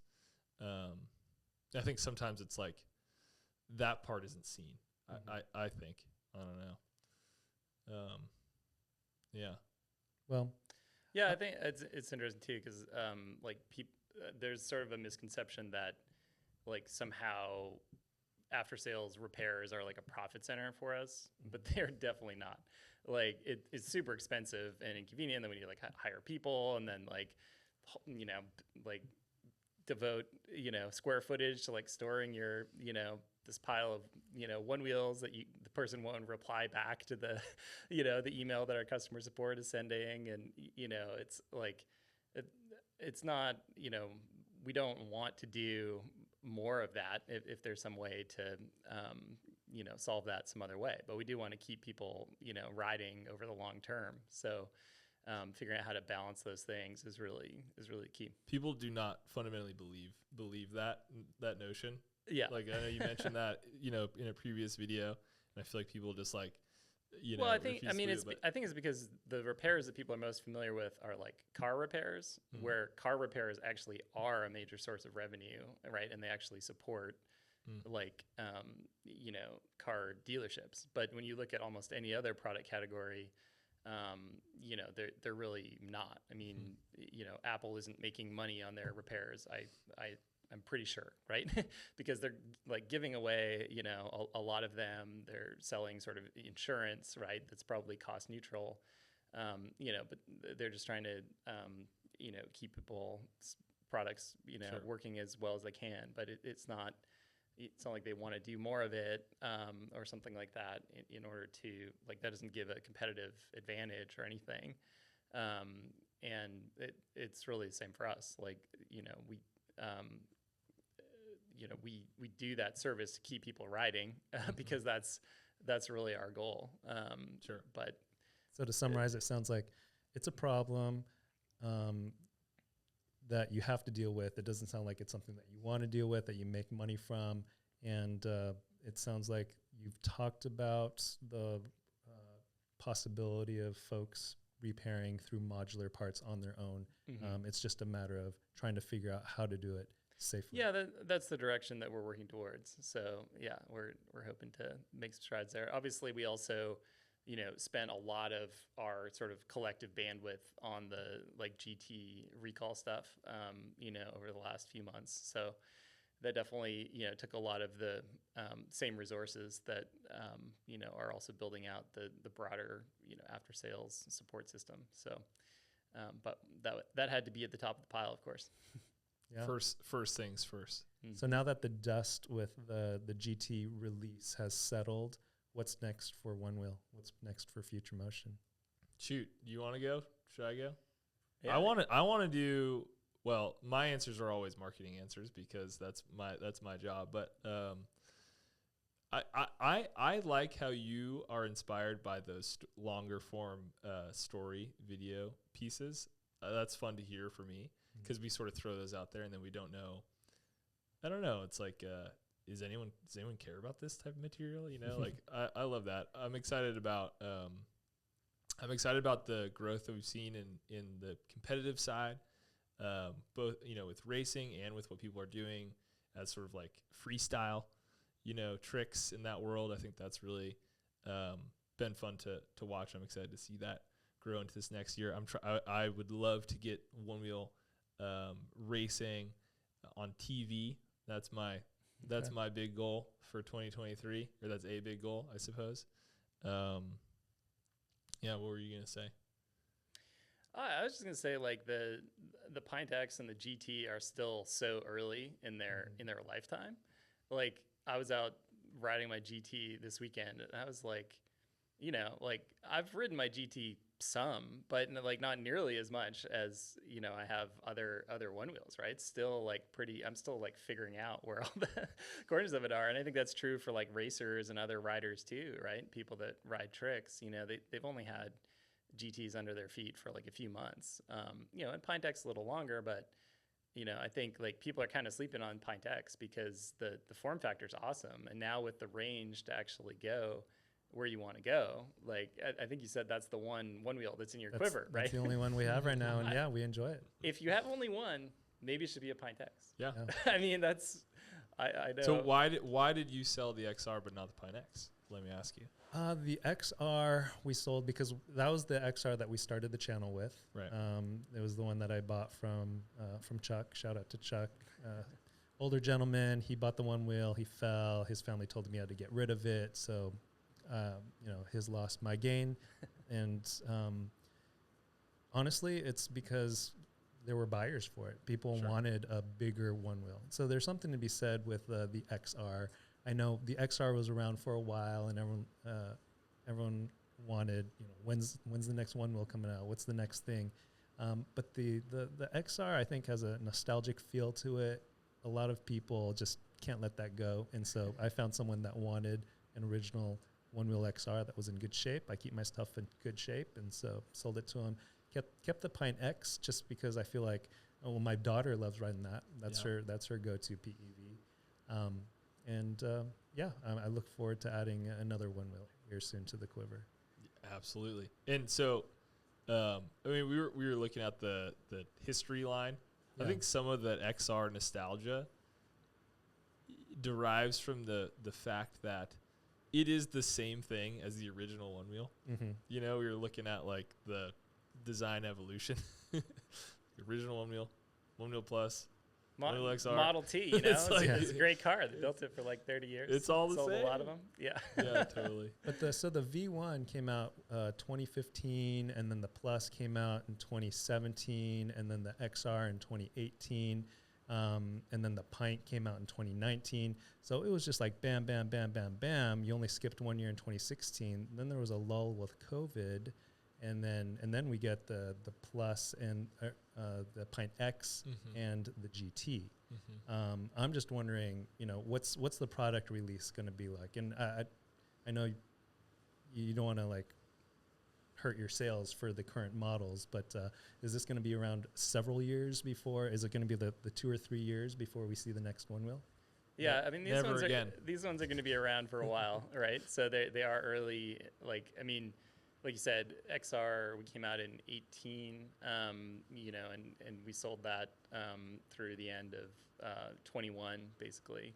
I think sometimes it's like that part isn't seen. I think, I don't know. Yeah. Well, yeah, I think it's interesting too, because like there's sort of a misconception that like somehow after sales repairs are like a profit center for us, but they're definitely not. Like it's super expensive and inconvenient. And then we need to like hire people, and then like, you know, like devote, square footage to like storing your, this pile of, Onewheels that the person won't reply back to the, the email that our customer support is sending. And, it's like, it's not, we don't want to do more of that if there's some way to, solve that some other way. But we do want to keep people, riding over the long term. So figuring out how to balance those things is really key. People do not fundamentally believe that notion. Yeah. Like I know you mentioned that, in a previous video, and I feel like people just like, well, I think it's because the repairs that people are most familiar with are like car repairs, where car repairs actually are a major source of revenue, right? And they actually support like, car dealerships. But when you look at almost any other product category, they're really not. I mean, Apple isn't making money on their repairs. I'm pretty sure, right? Because they're like giving away, a lot of them. They're selling sort of insurance, right? That's probably cost neutral, but they're just trying to, keep people's products, Sure. working as well as they can. But it's not like they want to do more of it or something like that in order to, like, that doesn't give a competitive advantage or anything. And it's really the same for us. Like, we do that service to keep people riding because that's really our goal. Sure. But so to summarize, it sounds like it's a problem that you have to deal with. It doesn't sound like it's something that you want to deal with, that you make money from. And it sounds like you've talked about the possibility of folks repairing through modular parts on their own. It's just a matter of trying to figure out how to do it safely. Yeah, that's the direction that we're working towards. So yeah, we're hoping to make some strides there. Obviously, we also, spent a lot of our sort of collective bandwidth on the like GT recall stuff, over the last few months. So that definitely, took a lot of the same resources that, are also building out the broader, after sales support system. So, but that had to be at the top of the pile, of course. Yeah. First things first. So now that the dust with the GT release has settled, what's next for Onewheel? What's next for Future Motion? Shoot, you want to go? Should I go? Yeah. I want to do. Well, my answers are always marketing answers because that's my job. But I like how you are inspired by those longer form story video pieces. That's fun to hear for me because we sort of throw those out there and then we don't know. I don't know. It's like, does anyone care about this type of material? Like I love that. I'm excited about the growth that we've seen in the competitive side. Both, with racing and with what people are doing as sort of like freestyle, tricks in that world. I think that's really been fun to watch. I'm excited to see that grow into this next year. I would love to get Onewheel racing on TV. That's my big goal for 2023, or that's a big goal, I suppose. Yeah, what were you gonna say? I was just gonna say, like, the Pint X and the GT are still so early in their lifetime. Like, I was out riding my GT this weekend, and I was like, I've ridden my GT some, but like not nearly as much as I have other Onewheels, right? Still like I'm still like figuring out where all the corners of it are, and I think that's true for like racers and other riders too, right? People that ride tricks, they've only had GTs under their feet for like a few months, and Pint X a little longer, but I think like people are kind of sleeping on Pint X because the form factor is awesome, and now with the range to actually go where you want to go, like I think you said that's the one wheel that's in your quiver, right? That's the only one we have right now, and yeah, we enjoy it. If you have only one, maybe it should be a Pint X. Yeah. I mean, that's I know. So why did you sell the XR but not the Pint X? Let me ask you. The XR we sold because that was the XR that we started the channel with. Right. It was the one that I bought from Chuck. Shout out to Chuck. Older gentleman. He bought the Onewheel. He fell. His family told him he had to get rid of it. So, his loss, my gain. And honestly, it's because there were buyers for it. People Sure. wanted a bigger one wheel. So there's something to be said with the XR. I know the XR was around for a while, and everyone wanted, when's the next one wheel coming out? What's the next thing? But the XR, I think, has a nostalgic feel to it. A lot of people just can't let that go. And so I found someone that wanted an original one-wheel XR that was in good shape. I keep my stuff in good shape, and so sold it to him. Kept the Pine X just because I feel like, my daughter loves riding that. That's her go-to PEV. I look forward to adding another one-wheel here soon to the quiver. Absolutely. And so, we were looking at the history line. Yeah. I think some of that XR nostalgia derives from the fact that it is the same thing as the original one wheel. Mm-hmm. We were looking at like the design evolution, the original one wheel plus, Model XR. Model T, It's like- it's a great car. They built it for like 30 years. It's all the Sold same. a lot of them. Yeah. Yeah, totally. But the V1 came out 2015, and then the Plus came out in 2017, and then the XR in 2018, and then the Pint came out in 2019. So it was just like bam, bam, bam, bam, bam. You only skipped 1 year in 2016. Then there was a lull with COVID, and then we get the Plus and the Pint X and the GT. I'm just wondering, what's the product release going to be like? And I know you don't want to like hurt your sales for the current models, but is this going to be around several years before? Is it going to be the 2 or 3 years before we see the next one wheel? Yeah, I mean, Never again. These ones are going to be around for a while, right? So they are early. Like you said, XR, we came out in 18, and we sold that through the end of 21, basically.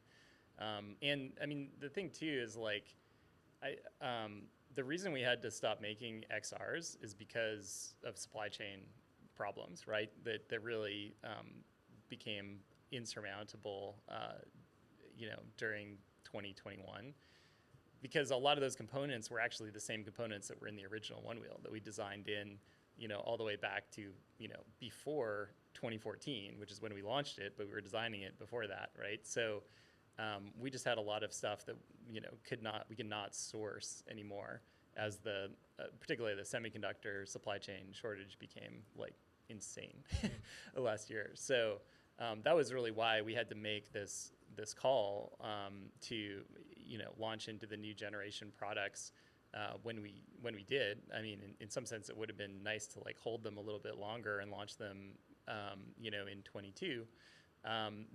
And I mean, the thing too is like, the reason we had to stop making XRs is because of supply chain problems, right? That really became insurmountable, during 2021. Because a lot of those components were actually the same components that were in the original one wheel that we designed in, all the way back to, before 2014, which is when we launched it, but we were designing it before that, right? So we just had a lot of stuff that, we could not source anymore as particularly the semiconductor supply chain shortage became like insane last year. So that was really why we had to make this call to launch into the new generation products when we did. I mean, in some sense, it would have been nice to like hold them a little bit longer and launch them in 22.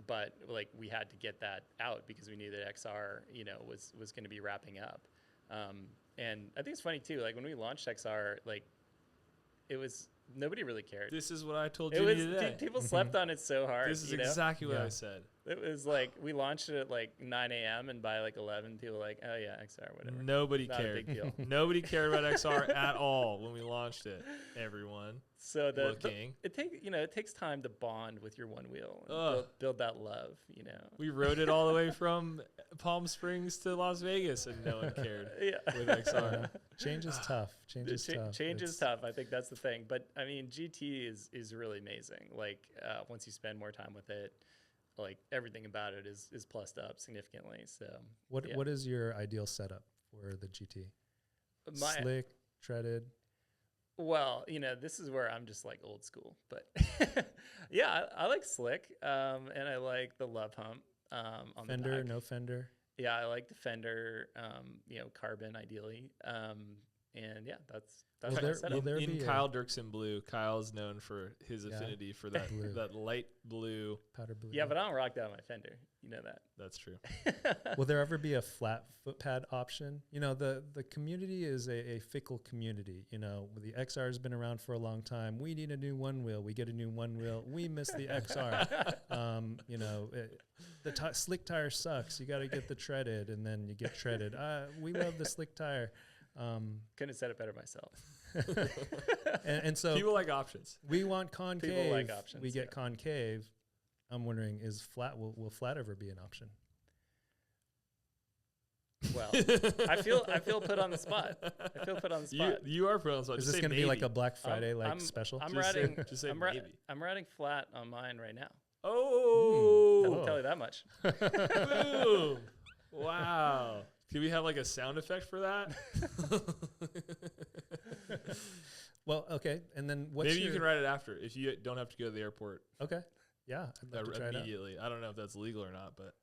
But like we had to get that out because we knew that XR was going to be wrapping up. And I think it's funny too. Like when we launched XR, like it was. Nobody really cared. This is what I told you today. People slept on it so hard. This is exactly what I said. It was like we launched it at like 9 a.m. and by like 11, people were like, "Oh yeah, XR, whatever." Nobody Not cared. a big deal. Nobody cared about XR at all when we launched it. Everyone. So it takes time to bond with your one wheel and build that love. We rode it all the way from Palm Springs to Las Vegas, and no one cared. With XR. Change is tough. Change is tough. Change is tough. I think that's the thing. But I mean, GT is really amazing. Like once you spend more time with it, like everything about it is plussed up significantly. So what is your ideal setup for the GT? Slick, treaded. Well, this is where I'm just like old school, but yeah, I like slick, and I like the love hump on fender, the back. no fender. Yeah, I like the fender, carbon ideally, and yeah, that's my setup. In Kyle Dirksen blue, Kyle's known for his affinity for that blue. That light blue, powder blue. Yeah, but I don't rock down my fender. You know that. That's true. Will there ever be a flat foot pad option? The community is a fickle community. The XR has been around for a long time. We need a new one wheel. We get a new one wheel. We miss the XR. Slick tire sucks. You got to get the treaded, and then you get treaded. We love the slick tire. Couldn't have said it better myself. and so people like options. We want concave. People like options. We get concave. I'm wondering, will flat ever be an option? Well, I feel put on the spot. I feel put on the spot. You are put on the spot. Is Just this say going to be like a maybe. Black Friday special? I'm Just riding. Just say I'm, maybe. I'm riding flat on mine right now. Oh. I'll tell you that much. Boom. Wow. Can we have like a sound effect for that? Well, okay. And then what's Maybe you can write it after if you don't have to go to the airport Okay. Yeah. I'd love to try it out. immediately. I don't know if that's legal or not, but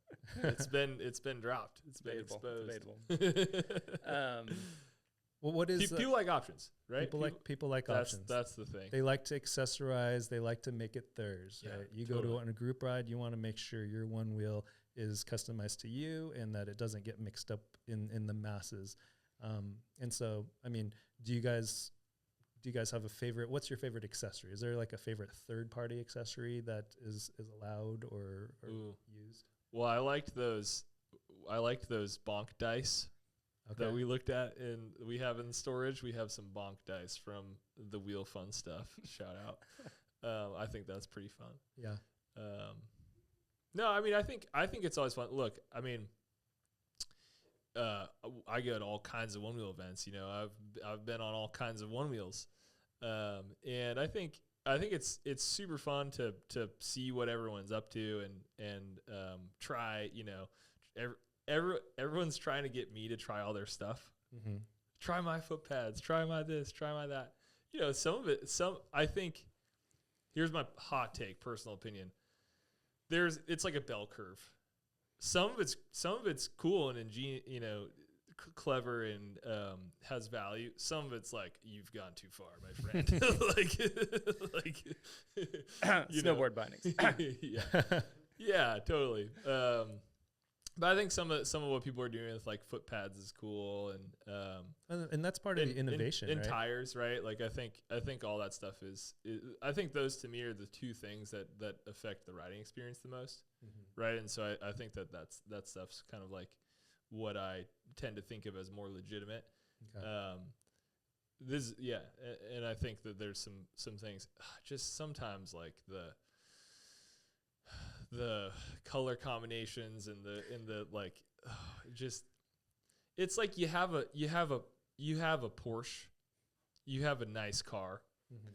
it's been dropped. It's been exposed. Well, what is People like options, right? people like options. That's the thing. They like to accessorize. They like to make it theirs. Yeah, Right? You totally. go to on a group ride, you want to make sure your one wheel is customized to you and that it doesn't get mixed up in the masses. And so, I mean, do you guys have a favorite? What's your favorite accessory? Is there like a favorite third-party accessory that is allowed or used? Well, I liked those bonk dice that we looked at, and we have in storage. We have some bonk dice from the Wheel Fun Stuff. Shout out. I think that's pretty fun. Yeah. No, I mean, I think it's always fun. Look, I mean, I go to all kinds of one wheel events. You know, I've been on all kinds of one wheels, and I think it's super fun to see what everyone's up to and try. You know, everyone's trying to get me to try all their stuff. Mm-hmm. Try my foot pads. Try my this. Try my that. You know, some of it. I think. Here's my hot take, personal opinion. It's like a bell curve. Some of it's cool and clever and has value. Some of it's like, you've gone too far, my friend. like Snowboard bindings. Yeah, totally. But I think some of what people are doing with like foot pads is cool, and that's part of the innovation, and right? tires, right? Like I think all that stuff is I think those to me are the two things that affect the riding experience the most, right? And so I think that stuff's kind of like what I tend to think of as more legitimate. Okay. And I think that there's some things just sometimes like the color combinations and the like, just it's like you have a Porsche, you have a nice car,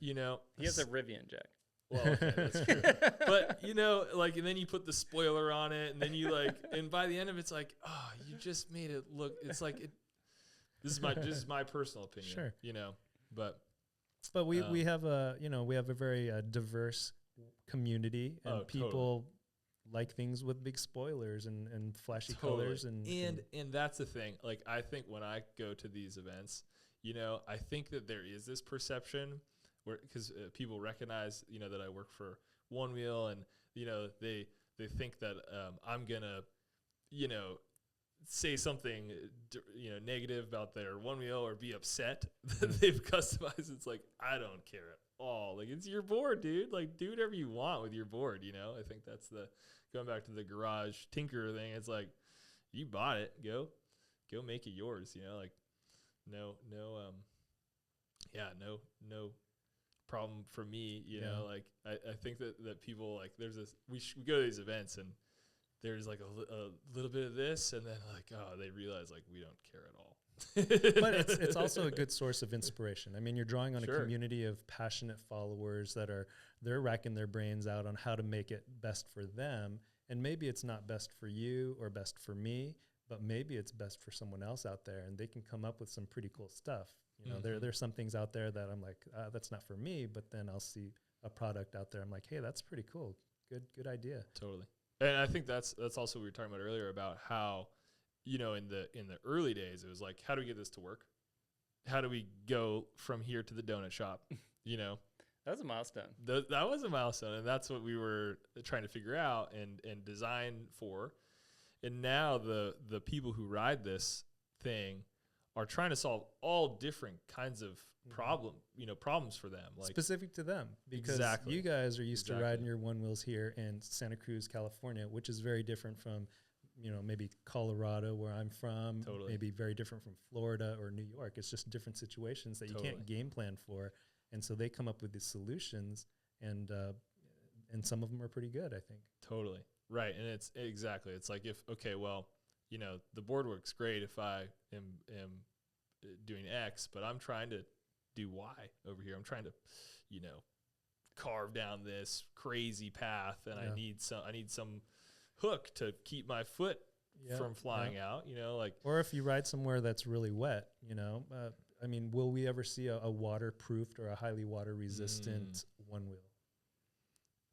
you know. He has a Rivian, Jack. Well, okay, that's true. But you know, like, and then you put the spoiler on it, and then you like, and by the end of it, it's like, oh, you just made it look. It's like it. This is my personal opinion. Sure. You know, but we have a very diverse community, and people. Totally. Like things with big spoilers and flashy colors and that's the thing. Like, I think when I go to these events, you know, I think that there is this perception where, because people recognize, you know, that I work for Onewheel, and you know, they think that I'm gonna, you know, say something negative about their Onewheel or be upset that they've customized. It's like, I don't care at all. Like, it's your board, dude. Like, do whatever you want with your board, you know. I think that's going back to the garage tinker thing. It's like, you bought it, go make it yours, you know. Like, no problem for me, you know. Like, I think that people, like, there's this, we go to these events and there's like a little bit of this, and then like, oh, they realize like we don't care at all. But it's also a good source of inspiration. I mean, you're drawing on a community of passionate followers they're racking their brains out on how to make it best for them. And maybe it's not best for you or best for me, but maybe it's best for someone else out there, and they can come up with some pretty cool stuff. You know, there's some things out there that I'm like, that's not for me, but then I'll see a product out there. I'm like, hey, that's pretty cool. Good idea. Totally. And I think that's also what we were talking about earlier about how, you know, in the early days, it was like, how do we get this to work? How do we go from here to the donut shop? You know, that was a milestone. That was a milestone, and that's what we were trying to figure out and design for. And now the people who ride this thing are trying to solve all different kinds of problems for them, like specific to them, because you guys are used to riding your one wheels here in Santa Cruz, California, which is very different from, you know, maybe Colorado, where I'm from, maybe very different from Florida or New York. It's just different situations that you can't game plan for. And so they come up with these solutions, and some of them are pretty good, I think. Totally. Right. And it's like, the board works great if I am doing X, but I'm trying to do Y over here. I'm trying to, carve down this crazy path, and I need some hook to keep my foot from flying out, or if you ride somewhere that's really wet, will we ever see a waterproofed or a highly water resistant one wheel?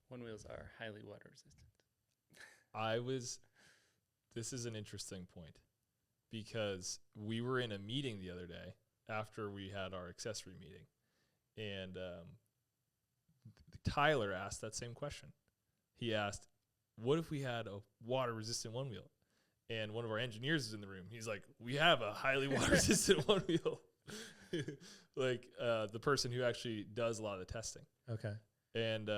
One wheels are highly water resistant. This is an interesting point, because we were in a meeting the other day after we had our accessory meeting, and Tyler asked that same question. He asked, what if we had a water resistant one wheel? And one of our engineers is in the room. He's like, we have a highly water resistant one wheel. The person who actually does a lot of the testing. Okay. And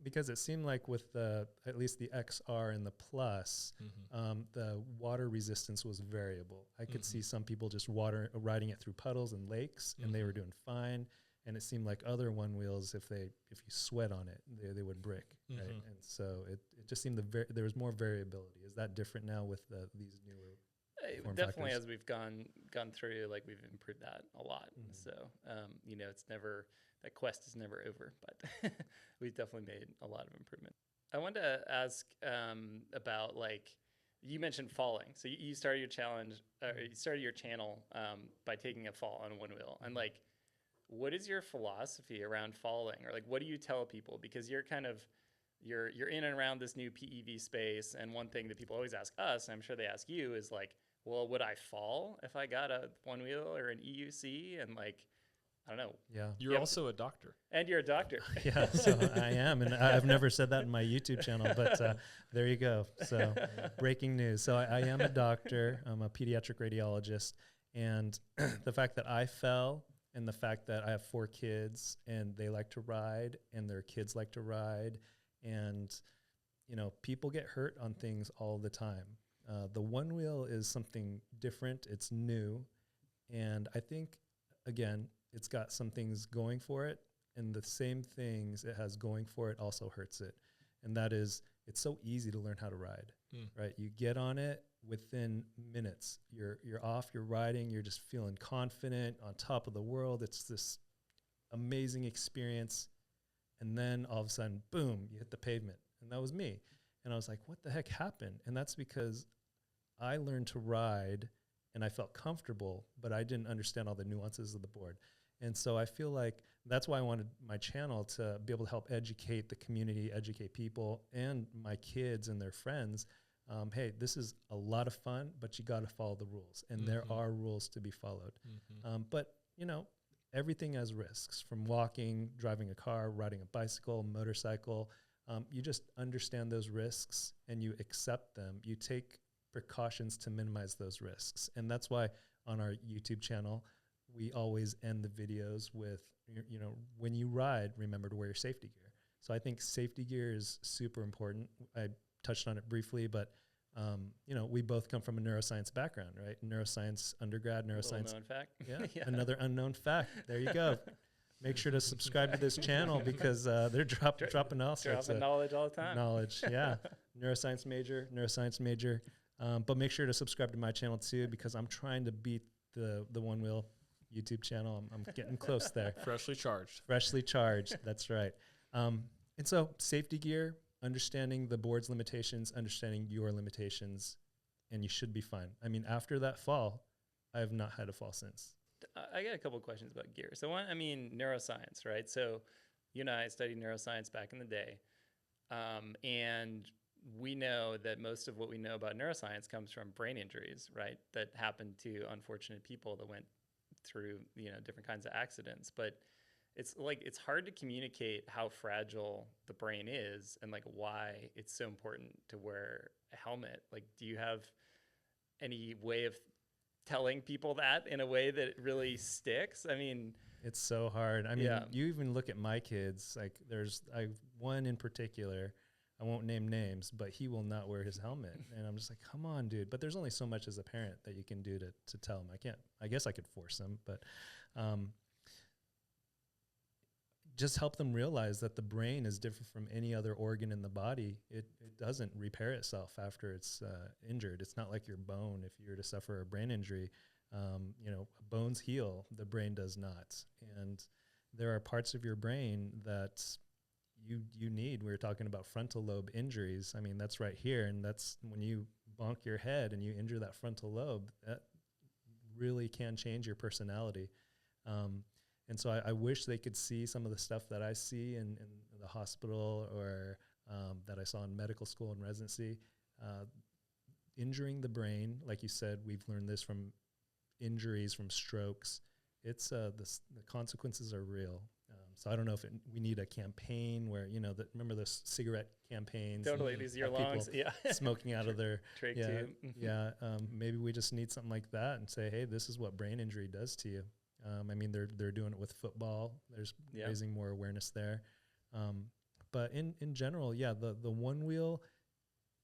because it seemed like with at least the XR and the Plus, the water resistance was variable. I could see some people just riding it through puddles and lakes, and they were doing fine. And it seemed like other one wheels, if you sweat on it, they would brick, right? And so it just seemed there was more variability. Is that different now with these newer form definitely factors? As we've gone through, we've improved that a lot. So it's never, that quest is never over, but we've definitely made a lot of improvement. I wanted to ask about you mentioned falling. So you started your challenge, or you started your channel by taking a fall on one wheel, and what is your philosophy around falling, or what do you tell people? Because you're you're in and around this new PEV space, and one thing that people always ask us, and I'm sure they ask you, is well, would I fall if I got a one wheel or an EUC? And I don't know. Yeah. You're also a doctor. And you're a doctor. Yeah, so I am, and I've never said that in my YouTube channel, but there you go. So breaking news. So I am a doctor. I'm a pediatric radiologist, and the fact that I fell, and the fact that I have 4 kids and they like to ride and their kids like to ride, and people get hurt on things all the time. The one wheel is something different. It's new, and I think, again, it's got some things going for it, and the same things it has going for it also hurts it. And that is, it's so easy to learn how to ride, right? You get on it, within minutes, you're off, you're riding, you're just feeling confident, on top of the world. It's this amazing experience. And then all of a sudden, boom, you hit the pavement. And that was me. And I was like, what the heck happened? And that's because I learned to ride and I felt comfortable, but I didn't understand all the nuances of the board. And so I feel like that's why I wanted my channel to be able to help educate the community, educate people and my kids and their friends. Hey, this is a lot of fun, but you got to follow the rules, and there are rules to be followed. But everything has risks, from walking, driving a car, riding a bicycle, motorcycle. You just understand those risks and you accept them. You take precautions to minimize those risks. And that's why on our YouTube channel, we always end the videos with, when you ride, remember to wear your safety gear. So I think safety gear is super important. I touched on it briefly, but we both come from a neuroscience background, right? Neuroscience undergrad, neuroscience. Unknown fact. Yeah, another unknown fact. There you go. Make sure to subscribe to this channel because they're dropping all sorts of knowledge all the time. Knowledge, yeah. Neuroscience major. But make sure to subscribe to my channel too, because I'm trying to beat the Onewheel YouTube channel. I'm getting close there. Freshly charged. That's right. And so safety gear, understanding the board's limitations, understanding your limitations, and you should be fine. I mean, after that fall, I have not had a fall since. I got a couple of questions about gear. So one, neuroscience, right? So you and I studied neuroscience back in the day. And we know that most of what we know about neuroscience comes from brain injuries, right? That happen to unfortunate people that went through, different kinds of accidents. But it's hard to communicate how fragile the brain is and why it's so important to wear a helmet. Do you have any way of telling people that in a way that it really sticks? It's so hard. You even look at my kids, there's one in particular, I won't name names, but he will not wear his helmet. And I'm just like, come on, dude. But there's only so much as a parent that you can do to tell him. I guess I could force him, but just help them realize that the brain is different from any other organ in the body. It doesn't repair itself after it's injured. It's not like your bone. If you were to suffer a brain injury, bones heal, the brain does not. And there are parts of your brain that you need. We were talking about frontal lobe injuries. I mean, that's right here. And that's when you bonk your head and you injure that frontal lobe, that really can change your personality. And so I wish they could see some of the stuff that I see in the hospital or that I saw in medical school and residency. Injuring the brain, like you said, we've learned this from injuries, from strokes. It's the consequences are real. So I don't know if we need a campaign where, remember those cigarette campaigns? Totally, these ear longs, smoking out of their trach tube. Maybe we just need something like that and say, hey, this is what brain injury does to you. I mean, they're doing it with football. There's raising more awareness there. But in general, the Onewheel,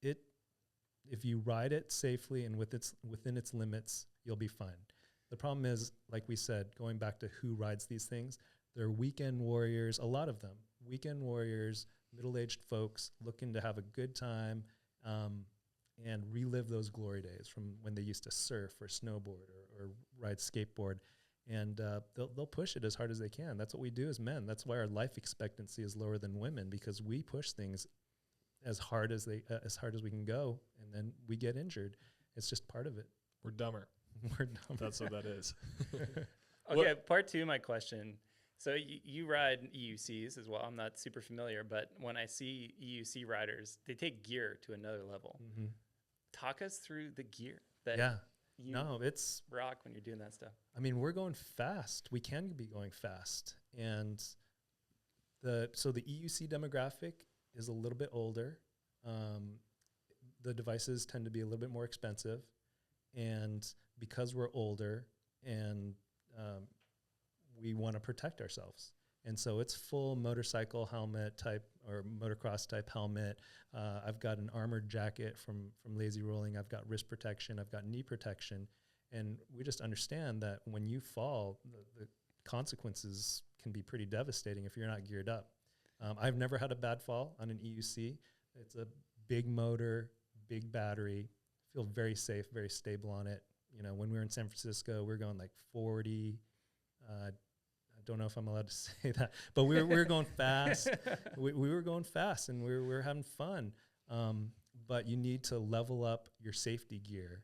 if you ride it safely and within its limits, you'll be fine. The problem is, like we said, going back to who rides these things, they're weekend warriors, a lot of them, weekend warriors, middle-aged folks looking to have a good time and relive those glory days from when they used to surf or snowboard or ride skateboard. And they'll push it as hard as they can. That's what we do as men. That's why our life expectancy is lower than women, because we push things as hard as we can go, and then we get injured. It's just part of it. We're dumber. We're dumber. That's what that is. Okay, part two of my question. So you ride EUCs as well. I'm not super familiar, but when I see EUC riders, they take gear to another level. Mm-hmm. Talk us through the gear that you rock when you're doing that stuff. I mean, we're going fast. We can be going fast. And the EUC demographic is a little bit older. The devices tend to be a little bit more expensive. And because we're older and we want to protect ourselves. And so it's full motorcycle helmet type or motocross type helmet. I've got an armored jacket from Lazy Rolling. I've got wrist protection. I've got knee protection. And we just understand that when you fall, the consequences can be pretty devastating if you're not geared up. I've never had a bad fall on an EUC. It's a big motor, big battery. Feel very safe, very stable on it. When we were in San Francisco, we were going like 40. I don't know if I'm allowed to say that, but we were going fast. We were going fast, and we were having fun. But you need to level up your safety gear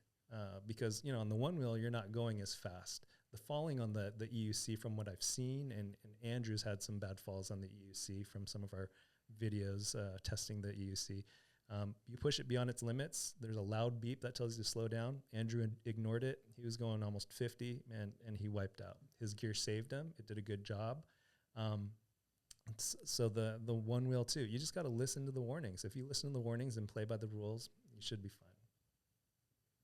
because on the Onewheel you're not going as fast. The falling on the EUC, from what I've seen, and Andrew's had some bad falls on the EUC from some of our videos testing the EUC. You push it beyond its limits. There's a loud beep that tells you to slow down. Andrew ignored it. He was going almost 50, and he wiped out. His gear saved him. It did a good job. So the Onewheel too, you just got to listen to the warnings. If you listen to the warnings and play by the rules, you should be fine.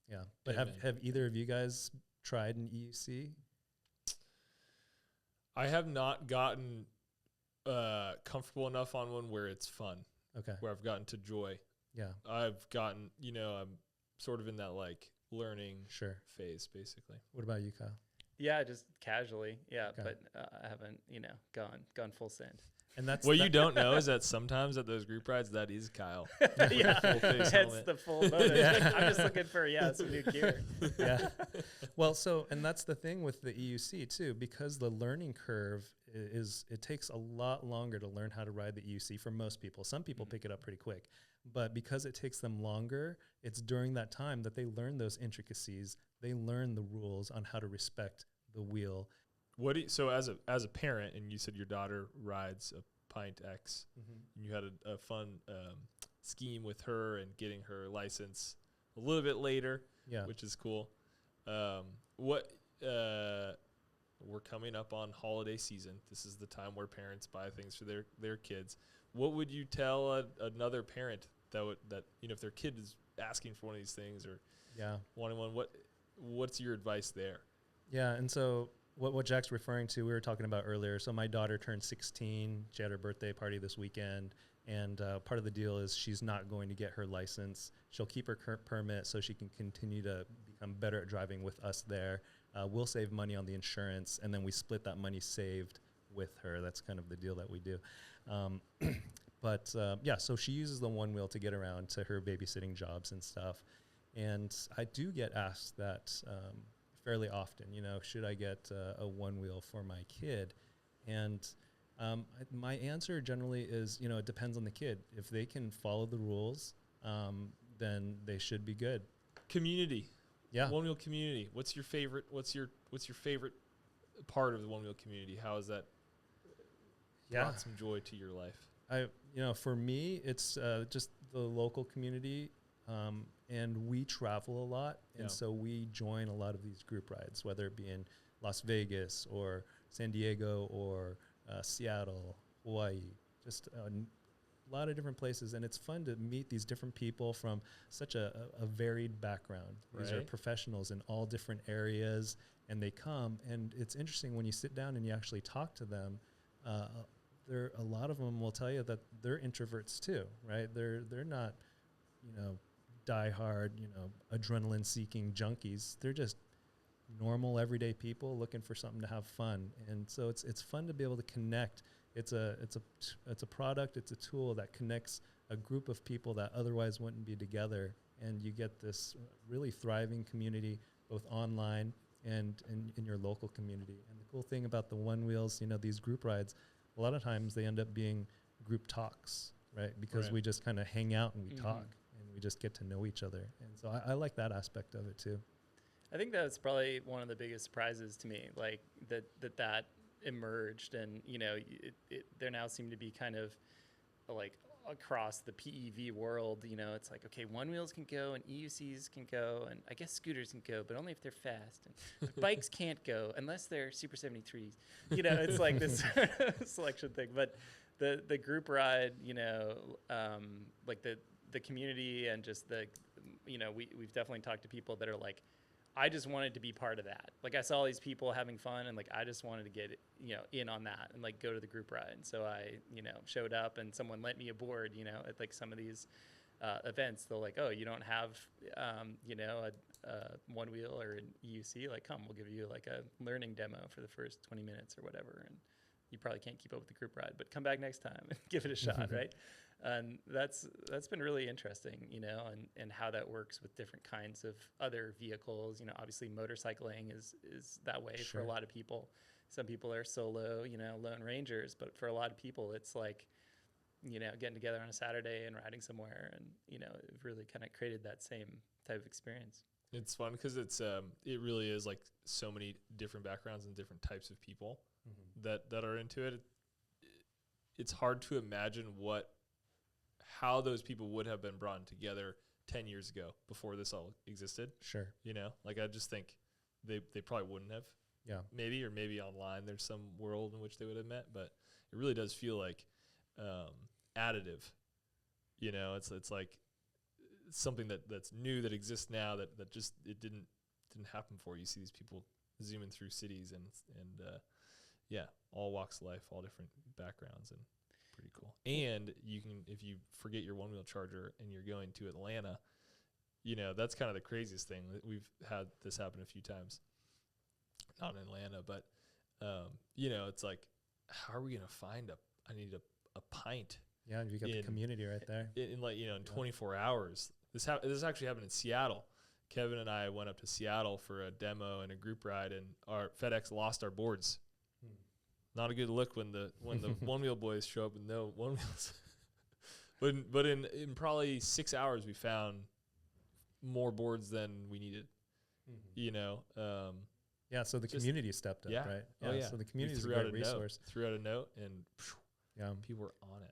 Yeah. But have either of you guys tried an EUC? I have not gotten comfortable enough on one where it's fun. Okay. Where I've gotten to joy. Yeah. I've gotten, I'm sort of in that learning phase, basically. What about you, Kyle? Yeah, just casually. Yeah, Okay. but I haven't, gone full send. And that's what you don't know is that sometimes at those group rides, that is Kyle. Yeah, full-face that's helmet. the full motive. Yeah. I'm just looking for some new gear. Yeah. Well, and that's the thing with the EUC too, because the learning curve it takes a lot longer to learn how to ride the EUC for most people. Some people pick it up pretty quick, but because it takes them longer, it's during that time that they learn those intricacies. They learn the rules on how to respect the wheel. So as a parent, and you said your daughter rides a Pint X, and you had a fun scheme with her and getting her license a little bit later, which is cool. We're coming up on holiday season. This is the time where parents buy things for their kids. What would you tell another parent that if their kid is asking for one of these things or wanting one, what's your advice there? Yeah, and so what Jack's referring to, we were talking about earlier. So my daughter turned 16. She had her birthday party this weekend. And part of the deal is she's not going to get her license. She'll keep her current permit so she can continue to become better at driving with us there. We'll save money on the insurance, and then we split that money saved with her. That's kind of the deal that we do. So she uses the Onewheel to get around to her babysitting jobs and stuff. And I do get asked that fairly often, should I get a Onewheel for my kid? And my answer generally is, it depends on the kid. If they can follow the rules, then they should be good. Community. Yeah. Onewheel community. What's your favorite favorite part of the Onewheel community? How has that brought some joy to your life? For me, it's just the local community, and we travel a lot, and so we join a lot of these group rides, whether it be in Las Vegas or San Diego or Seattle, Hawaii, just a lot of different places, and it's fun to meet these different people from such a varied background. These are professionals in all different areas, and they come, and it's interesting when you sit down and you actually talk to them. A lot of them will tell you that they're introverts too, right? They're not, diehard, adrenaline-seeking junkies. They're just normal, everyday people looking for something to have fun, and so it's fun to be able to connect. It's a product, it's a tool that connects a group of people that otherwise wouldn't be together, and you get this really thriving community, both online and in your local community. And the cool thing about the Onewheels, these group rides, a lot of times they end up being group talks, right? Because we just kind of hang out and we talk, and we just get to know each other. And so I like that aspect of it too. I think that's probably one of the biggest surprises to me, like that emerged, and there now seem to be kind of like across the PEV world, it's like, okay, Onewheels can go and EUCs can go, and I guess scooters can go, but only if they're fast, and bikes can't go unless they're Super 73s. It's like this selection thing. But the group ride, like the community, and just we've definitely talked to people that are like, I just wanted to be part of that. Like, I saw these people having fun, and like I just wanted to get in on that and like go to the group ride. And so I showed up, and someone lent me a board. At like some of these events, they'll like, oh, you don't have a Onewheel or an EUC, like, come, we'll give you like a learning demo for the first 20 minutes or whatever, and you probably can't keep up with the group ride, but come back next time and give it a shot, right? And that's been really interesting, and how that works with different kinds of other vehicles. Obviously motorcycling is that way for a lot of people. Some people are solo, lone rangers, but for a lot of people, it's like, getting together on a Saturday and riding somewhere, and it really kind of created that same type of experience. It's fun because it really is like so many different backgrounds and different types of people that are into it. It's hard to imagine how those people would have been brought together 10 years ago before this all existed. Sure. Like, I just think they probably wouldn't have. Yeah. Maybe online there's some world in which they would have met, but it really does feel like additive. It's like something that's new, that exists now, that just it didn't happen before. You see these people zooming through cities and all walks of life, all different backgrounds, and pretty cool. And you can, if you forget your Onewheel charger and you're going to Atlanta, that's kind of the craziest thing. We've had this happen a few times, not in Atlanta, but it's like, how are we going to find I need a pint. Yeah, you got the community right there. In 24 hours. This actually happened in Seattle. Kevin and I went up to Seattle for a demo and a group ride, and our FedEx lost our boards. Not a good look when the Onewheel boys show up with no Onewheels. but in probably 6 hours, we found more boards than we needed. So the community stepped up, right? Oh, yeah. So the community is a great resource. Threw out a note, and people were on it.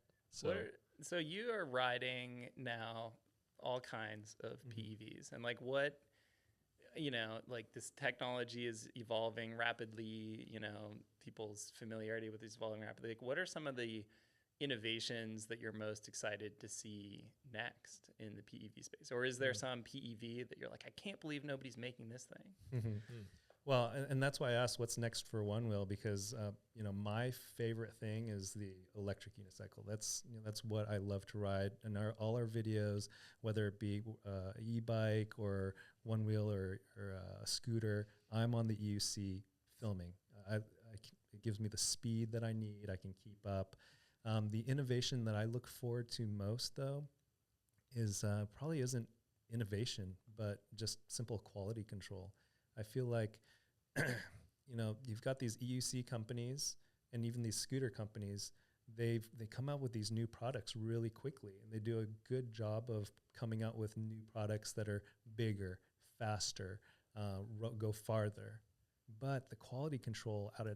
So you are riding now all kinds of PEVs, and like what, like this technology is evolving rapidly, people's familiarity with this evolving rapidly. Like, what are some of the innovations that you're most excited to see next in the PEV space? Or is there some PEV that you're like, I can't believe nobody's making this thing? Well, and that's why I asked what's next for Onewheel, because my favorite thing is the electric unicycle. That's what I love to ride, and all our videos, whether it be e-bike or Onewheel or a scooter, I'm on the EUC filming. it gives me the speed that I need. I can keep up. The innovation that I look forward to most, though, is probably isn't innovation, but just simple quality control. I feel like, you've got these EUC companies and even these scooter companies. They come out with these new products really quickly, and they do a good job of coming out with new products that are bigger, faster, go farther. But the quality control out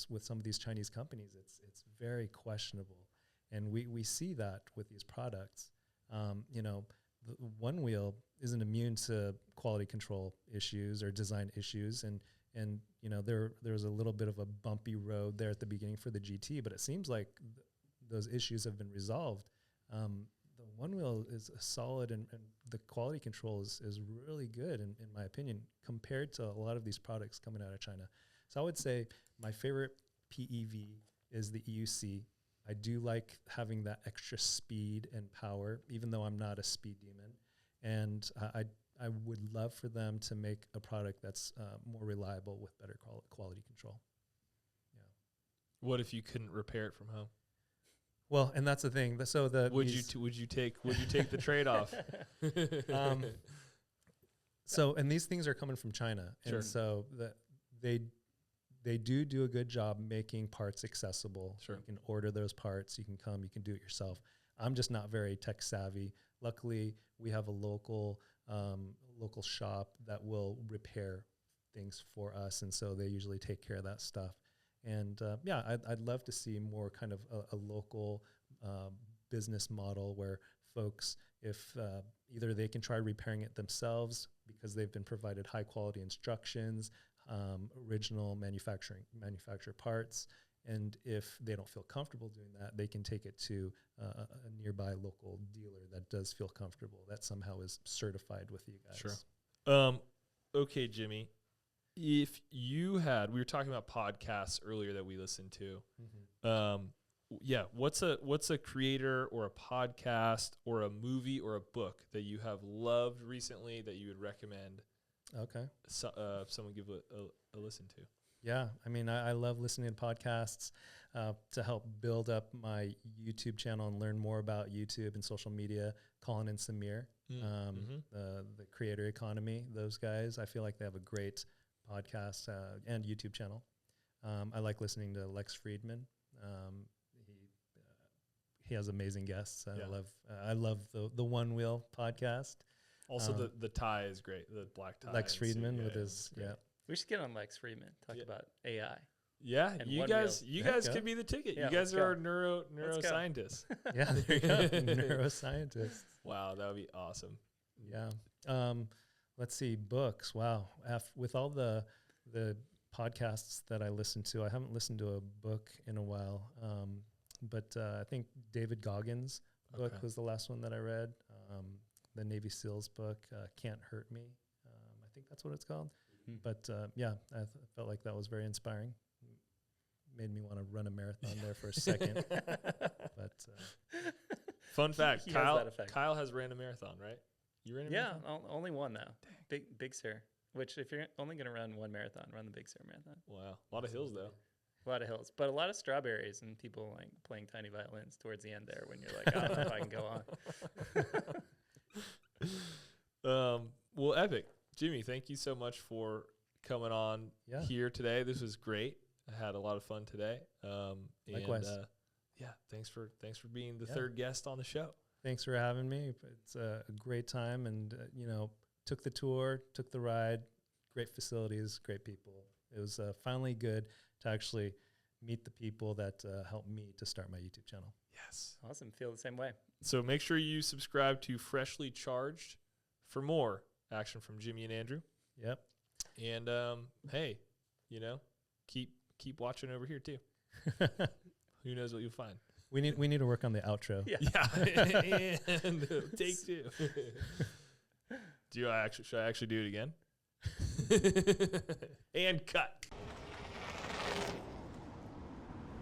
with some of these Chinese companies, it's very questionable, and we see that with these products. The Onewheel isn't immune to quality control issues or design issues, and there was a little bit of a bumpy road there at the beginning for the GT, but it seems like those issues have been resolved. The Onewheel is solid, and the quality control is really good, in my opinion, compared to a lot of these products coming out of China. So I would say my favorite PEV is the EUC. I do like having that extra speed and power, even though I'm not a speed demon. And I would love for them to make a product that's more reliable with better quality control. Yeah. What if you couldn't repair it from home? Well, and that's the thing. So would you take the trade-off? And these things are coming from China, and sure. So they do a good job making parts accessible. Sure. You can order those parts. You can come. You can do it yourself. I'm just not very tech savvy. Luckily, we have a local shop that will repair things for us, and so they usually take care of that stuff. And I'd love to see more kind of a local business model where folks, if either they can try repairing it themselves because they've been provided high quality instructions, original manufacturer parts, and if they don't feel comfortable doing that, they can take it to a nearby local dealer that does feel comfortable, that somehow is certified with you guys. Sure. Okay, Jimmy. If you had, we were talking about podcasts earlier that we listened to. Mm-hmm. What's a creator or a podcast or a movie or a book that you have loved recently that you would recommend? Okay. Someone give a listen to. Yeah, I mean, I love listening to podcasts to help build up my YouTube channel and learn more about YouTube and social media. Colin and Samir, the Creator Economy, those guys, I feel like they have a great podcast and YouTube channel. I like listening to Lex Friedman. He has amazing guests. I love the Onewheel podcast. Also, the tie is great. The black tie. Lex Friedman with his We should get on Lex Friedman. Talk about AI. Yeah, you guys could be the ticket. Yeah, you guys are our neuroscientists. Yeah, there you go, neuroscientists. Wow, that would be awesome. Yeah. Let's see, books. Wow. With all the podcasts that I listen to, I haven't listened to a book in a while. But I think David Goggins' book was the last one that I read. The Navy SEALs book, Can't Hurt Me. I think that's what it's called. Mm-hmm. But I felt like that was very inspiring. Made me want to run a marathon there for a second. But fun fact, Kyle has ran a marathon, right? You ran a marathon? Yeah, only one though. Big Sur. Which if you're only going to run one marathon, run the Big Sur marathon. Wow, a lot of hills though. A lot of hills, but a lot of strawberries and people like playing tiny violins towards the end there when you're like, I don't know if I can go on. Well, epic. Jimmy, thank you so much for coming on here today. This was great. I had a lot of fun today. Likewise. Thanks for being the third guest on the show. Thanks for having me. It's a great time, and took the tour, took the ride. Great facilities, great people. It was finally good to actually meet the people that helped me to start my YouTube channel. Yes. Awesome. Feel the same way. So make sure you subscribe to Freshly Charged for more action from Jimmy and Andrew. Yep. And hey, keep watching over here too. Who knows what you'll find. We need to work on the outro. Yeah. And take two. Should I actually do it again? And cut.